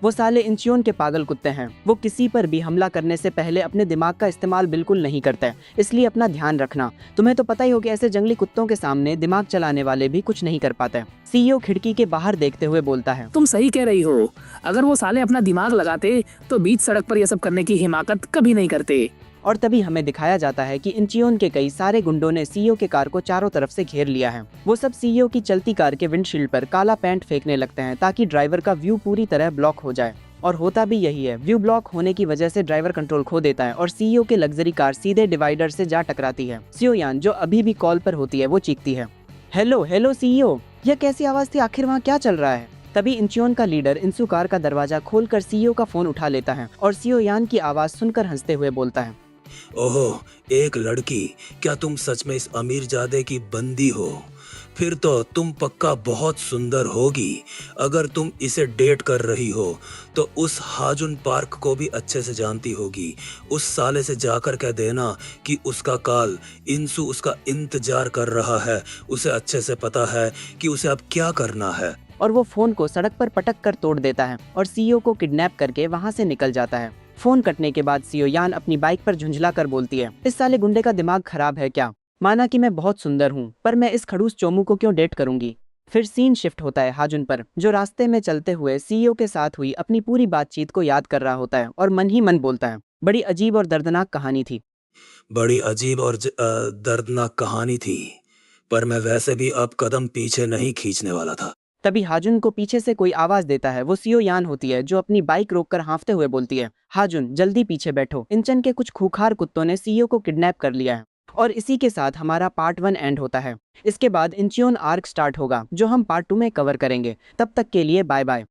वो साले इंचियोन के पागल कुत्ते हैं। वो किसी पर भी हमला करने से पहले अपने दिमाग का इस्तेमाल बिल्कुल नहीं करते, इसलिए अपना ध्यान रखना। तुम्हें तो पता ही हो कि ऐसे जंगली कुत्तों के सामने दिमाग चलाने वाले भी कुछ नहीं कर पाते। सीईओ खिड़की के बाहर देखते हुए बोलता है, तुम सही कह रही हो, अगर वो साले अपना दिमाग लगाते तो बीच सड़क पर यह सब करने की हिमाकत कभी नहीं करते। और तभी हमें दिखाया जाता है कि इंचियोन के कई सारे गुंडों ने सीईओ के कार को चारों तरफ से घेर लिया है। वो सब सीईओ की चलती कार के विंडशील्ड पर काला पेंट फेंकने लगते हैं ताकि ड्राइवर का व्यू पूरी तरह ब्लॉक हो जाए। और होता भी यही है, व्यू ब्लॉक होने की वजह से ड्राइवर कंट्रोल खो देता है और सीईओ के लग्जरी कार सीधे डिवाइडर से जा टकराती है। सीईओ यान जो अभी भी कॉल पर होती है वो चीखती है, हेलो हेलो सीईओ। यह कैसी आवाज थी? आखिर वहाँ क्या चल रहा है? तभी इंचियोन का लीडर इंसु कार का दरवाजा खोलकर सीईओ का फोन उठा लेता है और सीईओ यान की आवाज सुनकर हंसते हुए बोलता है, ओहो, एक लड़की, क्या तुम सच में इस अमीरजादे की बंदी हो? फिर तो तुम पक्का बहुत सुंदर होगी। अगर तुम इसे डेट कर रही हो तो उस हाजुन पार्क को भी अच्छे से जानती होगी। उस साले से जाकर कह देना कि उसका काल इंसु उसका इंतजार कर रहा है। उसे अच्छे से पता है कि उसे अब क्या करना है। और वो फोन को सड़क पर पटक कर तोड़ देता है और सीईओ को किडनैप करके वहाँ से निकल जाता है। फोन कटने के बाद सीईओ यान अपनी बाइक पर झुंझला कर बोलती है, इस साले गुंडे का दिमाग खराब है क्या? माना कि मैं बहुत सुंदर हूँ, पर मैं इस खड़ूस चोमू को क्यों डेट करूंगी? फिर सीन शिफ्ट होता है हाजुन पर, जो रास्ते में चलते हुए सीईओ के साथ हुई अपनी पूरी बातचीत को याद कर रहा होता है और मन ही मन बोलता है, बड़ी अजीब और दर्दनाक कहानी थी। बड़ी अजीब और दर्दनाक कहानी थी, पर मैं वैसे भी अब कदम पीछे नहीं खींचने वाला था। तभी हाजुन को पीछे से कोई आवाज देता है। वो सीईओ यान होती है जो अपनी बाइक रोककर हाँफते हुए बोलती है, हाजुन जल्दी पीछे बैठो, इंचन के कुछ खूंखार कुत्तों ने सीईओ को किडनैप कर लिया है। और इसी के साथ हमारा पार्ट 1 एंड होता है। इसके बाद इंचियोन आर्क स्टार्ट होगा जो हम पार्ट 2 में कवर करेंगे। तब तक के लिए बाय बाय।